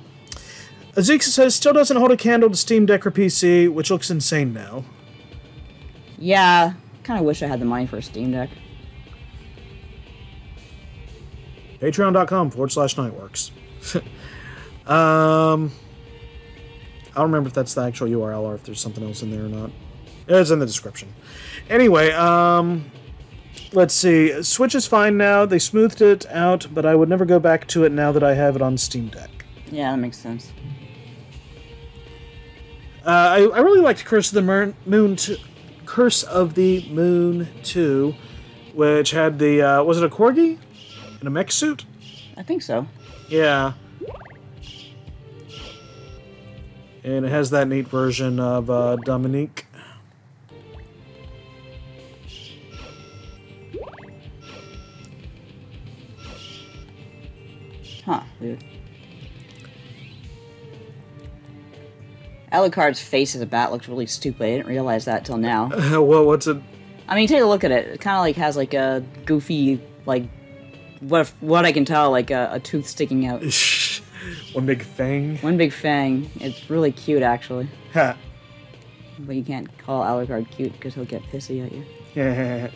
Azixa says, still doesn't hold a candle to Steam Deck or PC, which looks insane now. Yeah, kind of wish I had the money for a Steam Deck. Patreon.com/Nightworks. I don't remember if that's the actual URL or if there's something else in there or not. It's in the description. Anyway, let's see. Switch is fine now. They smoothed it out, but I would never go back to it now that I have it on Steam Deck. Yeah, that makes sense. I really liked Curse of the Curse of the Moon 2, which had the was it a corgi in a mech suit? I think so. Yeah. And it has that neat version of Dominique. Huh, weird. Alucard's face as a bat looks really stupid. I didn't realize that till now. Well, what's it? I mean, take a look at it. It kind of like has like a goofy, like, what I can tell, like a tooth sticking out. One big fang. One big fang. It's really cute, actually. Ha. But you can't call Alucard cute because he'll get pissy at you. Yeah.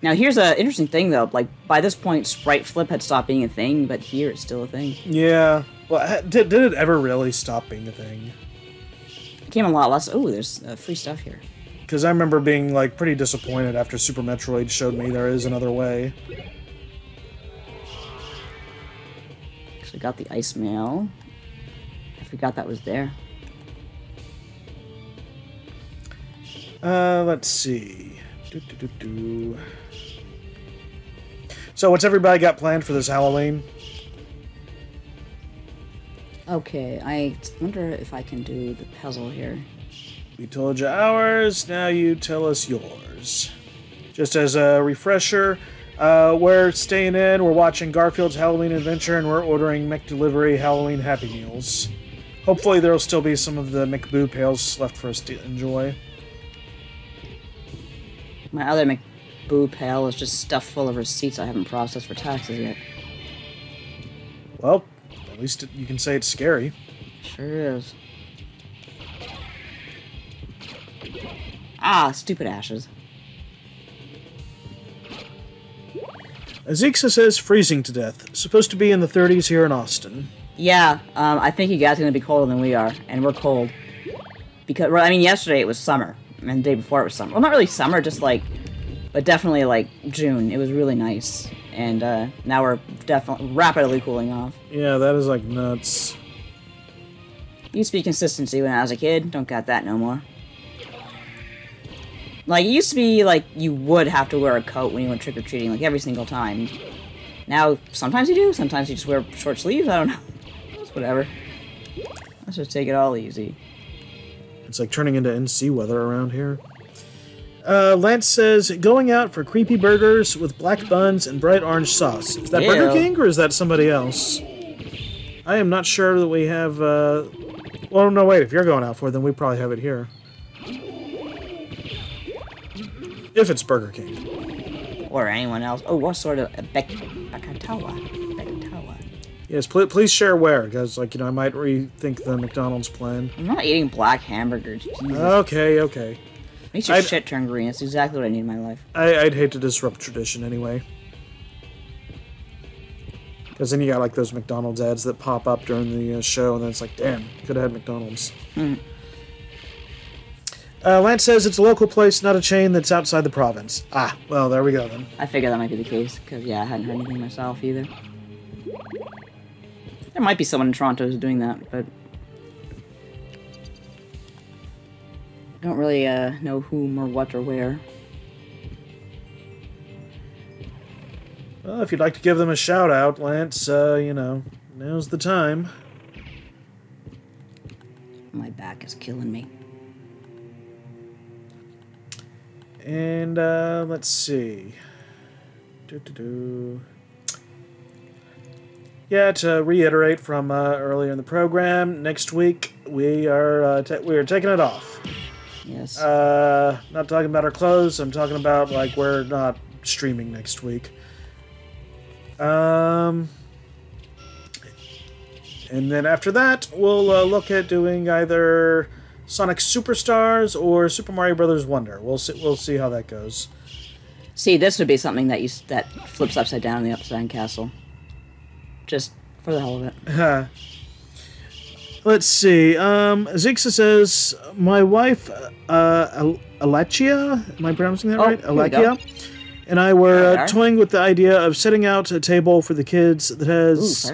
Now, here's an interesting thing, though. Like, by this point, Sprite Flip had stopped being a thing, but here it's still a thing. Yeah. Well, did it ever really stop being a thing? It came a lot less. Oh, there's free stuff here. Because I remember being, like, pretty disappointed after Super Metroid showed me there is another way. Actually got the ice mail. I forgot that was there. Let's see. So, what's everybody got planned for this Halloween? Okay, I wonder if I can do the puzzle here. We told you ours, now you tell us yours. Just as a refresher, we're staying in, we're watching Garfield's Halloween Adventure, and we're ordering McDelivery Halloween Happy Meals. Hopefully there'll still be some of the McBoo Pails left for us to enjoy. My other McBoo pail is just stuffed full of receipts I haven't processed for taxes yet. Well, at least you can say it's scary. Sure is. Ah, stupid ashes. Azixa says freezing to death. Supposed to be in the 30s here in Austin. Yeah, I think you guys are going to be colder than we are, and we're cold. Because, well, I mean, yesterday it was summer, and the day before it was summer. Well, not really summer, just like, but definitely like June. It was really nice, and now we're definitely rapidly cooling off. Yeah, that is like nuts. Used to be consistency when I was a kid. Don't got that no more. Like, it used to be like you would have to wear a coat when you went trick-or-treating, like every single time. Now, sometimes you do, sometimes you just wear short sleeves, I don't know. It's whatever. Let's just take it all easy. It's like turning into NC weather around here. Lance says, going out for creepy burgers with black buns and bright orange sauce. Is that Ew. Burger King or is that somebody else? I am not sure that we have, well, no, wait, if you're going out for it, then we probably have it here. If it's Burger King. Or anyone else. Oh, what sort of... Bekatawa. Yes, please share where, because, like, you know, I might rethink the McDonald's plan. I'm not eating black hamburgers. Jesus. Okay. Makes your shit turn green. That's exactly what I need in my life. I'd hate to disrupt tradition anyway. Because then you got, like, those McDonald's ads that pop up during the show, and then it's like, damn, could have had McDonald's. Lance says it's a local place, not a chain that's outside the province. Ah, well, there we go then. I figured that might be the case, because, yeah, I hadn't heard anything myself either. There might be someone in Toronto who's doing that, but... I don't really know whom or what or where. Well, if you'd like to give them a shout-out, Lance, you know, now's the time. My back is killing me. And, let's see. Yeah, to reiterate from earlier in the program, next week we are taking it off. Yes. Not talking about our clothes. I'm talking about like we're not streaming next week. And then after that, we'll look at doing either Sonic Superstars or Super Mario Brothers Wonder. We'll see how that goes. See, this would be something that flips upside down in the Upside Down Castle. Just for the hell of it. Let's see. Zixa says, my wife, Alachia, am I pronouncing that right? Alachia? And I were toying with the idea of setting out a table for the kids that has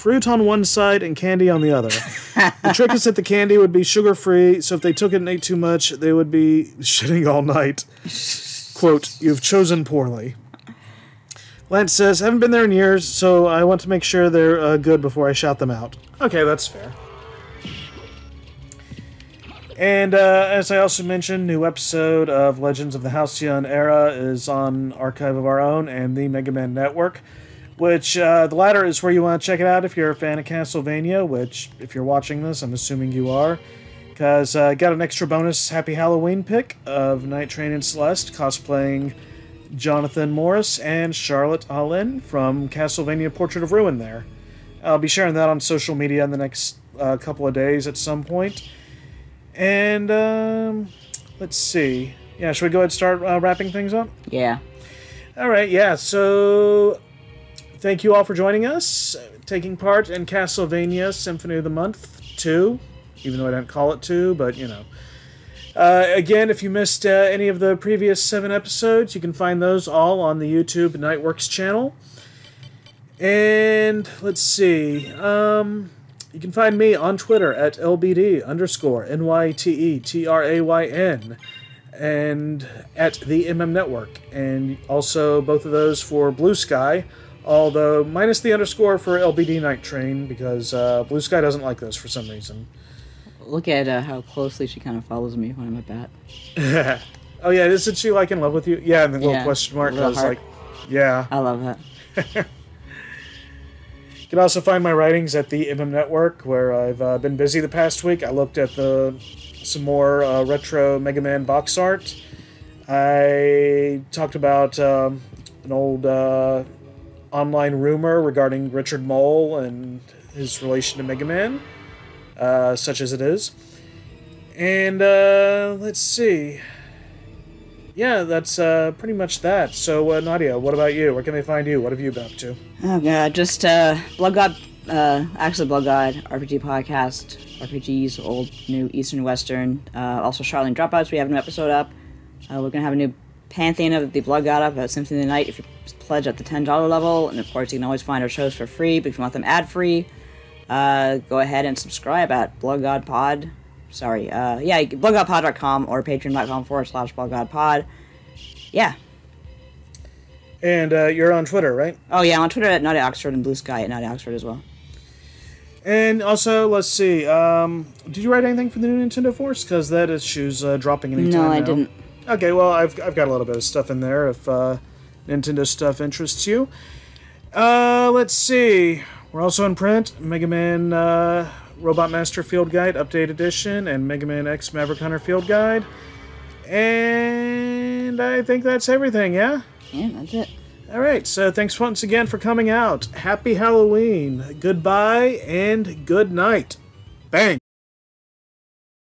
fruit on one side and candy on the other. The trick is that the candy would be sugar-free, so if they took it and ate too much, they would be shitting all night. Quote, "You've chosen poorly." Lance says, "Haven't been there in years, so I want to make sure they're good before I shout them out." Okay, that's fair. And as I also mentioned, new episode of Legends of the Halcyon Era is on Archive of Our Own and the Mega Man Network, which the latter is where you want to check it out if you're a fan of Castlevania, which, if you're watching this, I'm assuming you are, because I got an extra bonus Happy Halloween pick of Night Train and Celeste cosplaying Jonathan Morris and Charlotte Allen from Castlevania Portrait of Ruin there. I'll be sharing that on social media in the next couple of days at some point. And, let's see. Yeah, should we go ahead and start wrapping things up? Yeah. Alright, yeah, so thank you all for joining us, taking part in Castlevania Symphony of the Month 2, even though I didn't call it 2, but, you know. Again, if you missed any of the previous 7 episodes, you can find those all on the YouTube Nightworks channel. And, let's see, you can find me on Twitter at LBD_NYTETRAYN and at the MM Network. And also both of those for Blue Sky, although minus the underscore for LBD Night Train because Blue Sky doesn't like those for some reason. Look at how closely she kind of follows me when I'm at bat. Oh yeah, isn't she like in love with you? Yeah, and the little question mark. I was heart. like, yeah. I love that. You can also find my writings at the MM Network, where I've been busy the past week. I looked at some more retro Mega Man box art. I talked about an old online rumor regarding Richard Mole and his relation to Mega Man, such as it is. And let's see. Yeah, that's pretty much that. So, Nadia, what about you? Where can they find you? What have you been up to? Oh god, just Blood God, actually Blood God RPG podcast, RPGs, old, new, Eastern, Western. Also Charlene Dropouts, we have a new episode up. We're gonna have a new Pantheon of the Blood God up at Symphony of the Night if you pledge at the $10 level, and of course you can always find our shows for free, but if you want them ad-free, go ahead and subscribe at Blood God Pod. Sorry, bloodgodpod.com or patreon.com/bloodgodpod. Yeah. And you're on Twitter, right? Oh yeah, I'm on Twitter at Naughty Oxford and Blue Sky at Naughty Oxford as well. And also, let's see, did you write anything for the new Nintendo Force? Because that issue's dropping anytime now. No, I didn't. Okay, well, I've got a little bit of stuff in there if Nintendo stuff interests you. Let's see. We're also in print. Mega Man Robot Master Field Guide, Update Edition, and Mega Man X Maverick Hunter Field Guide. And I think that's everything, yeah? Yeah, that's it. Alright, so thanks once again for coming out. Happy Halloween. Goodbye and good night. Bang.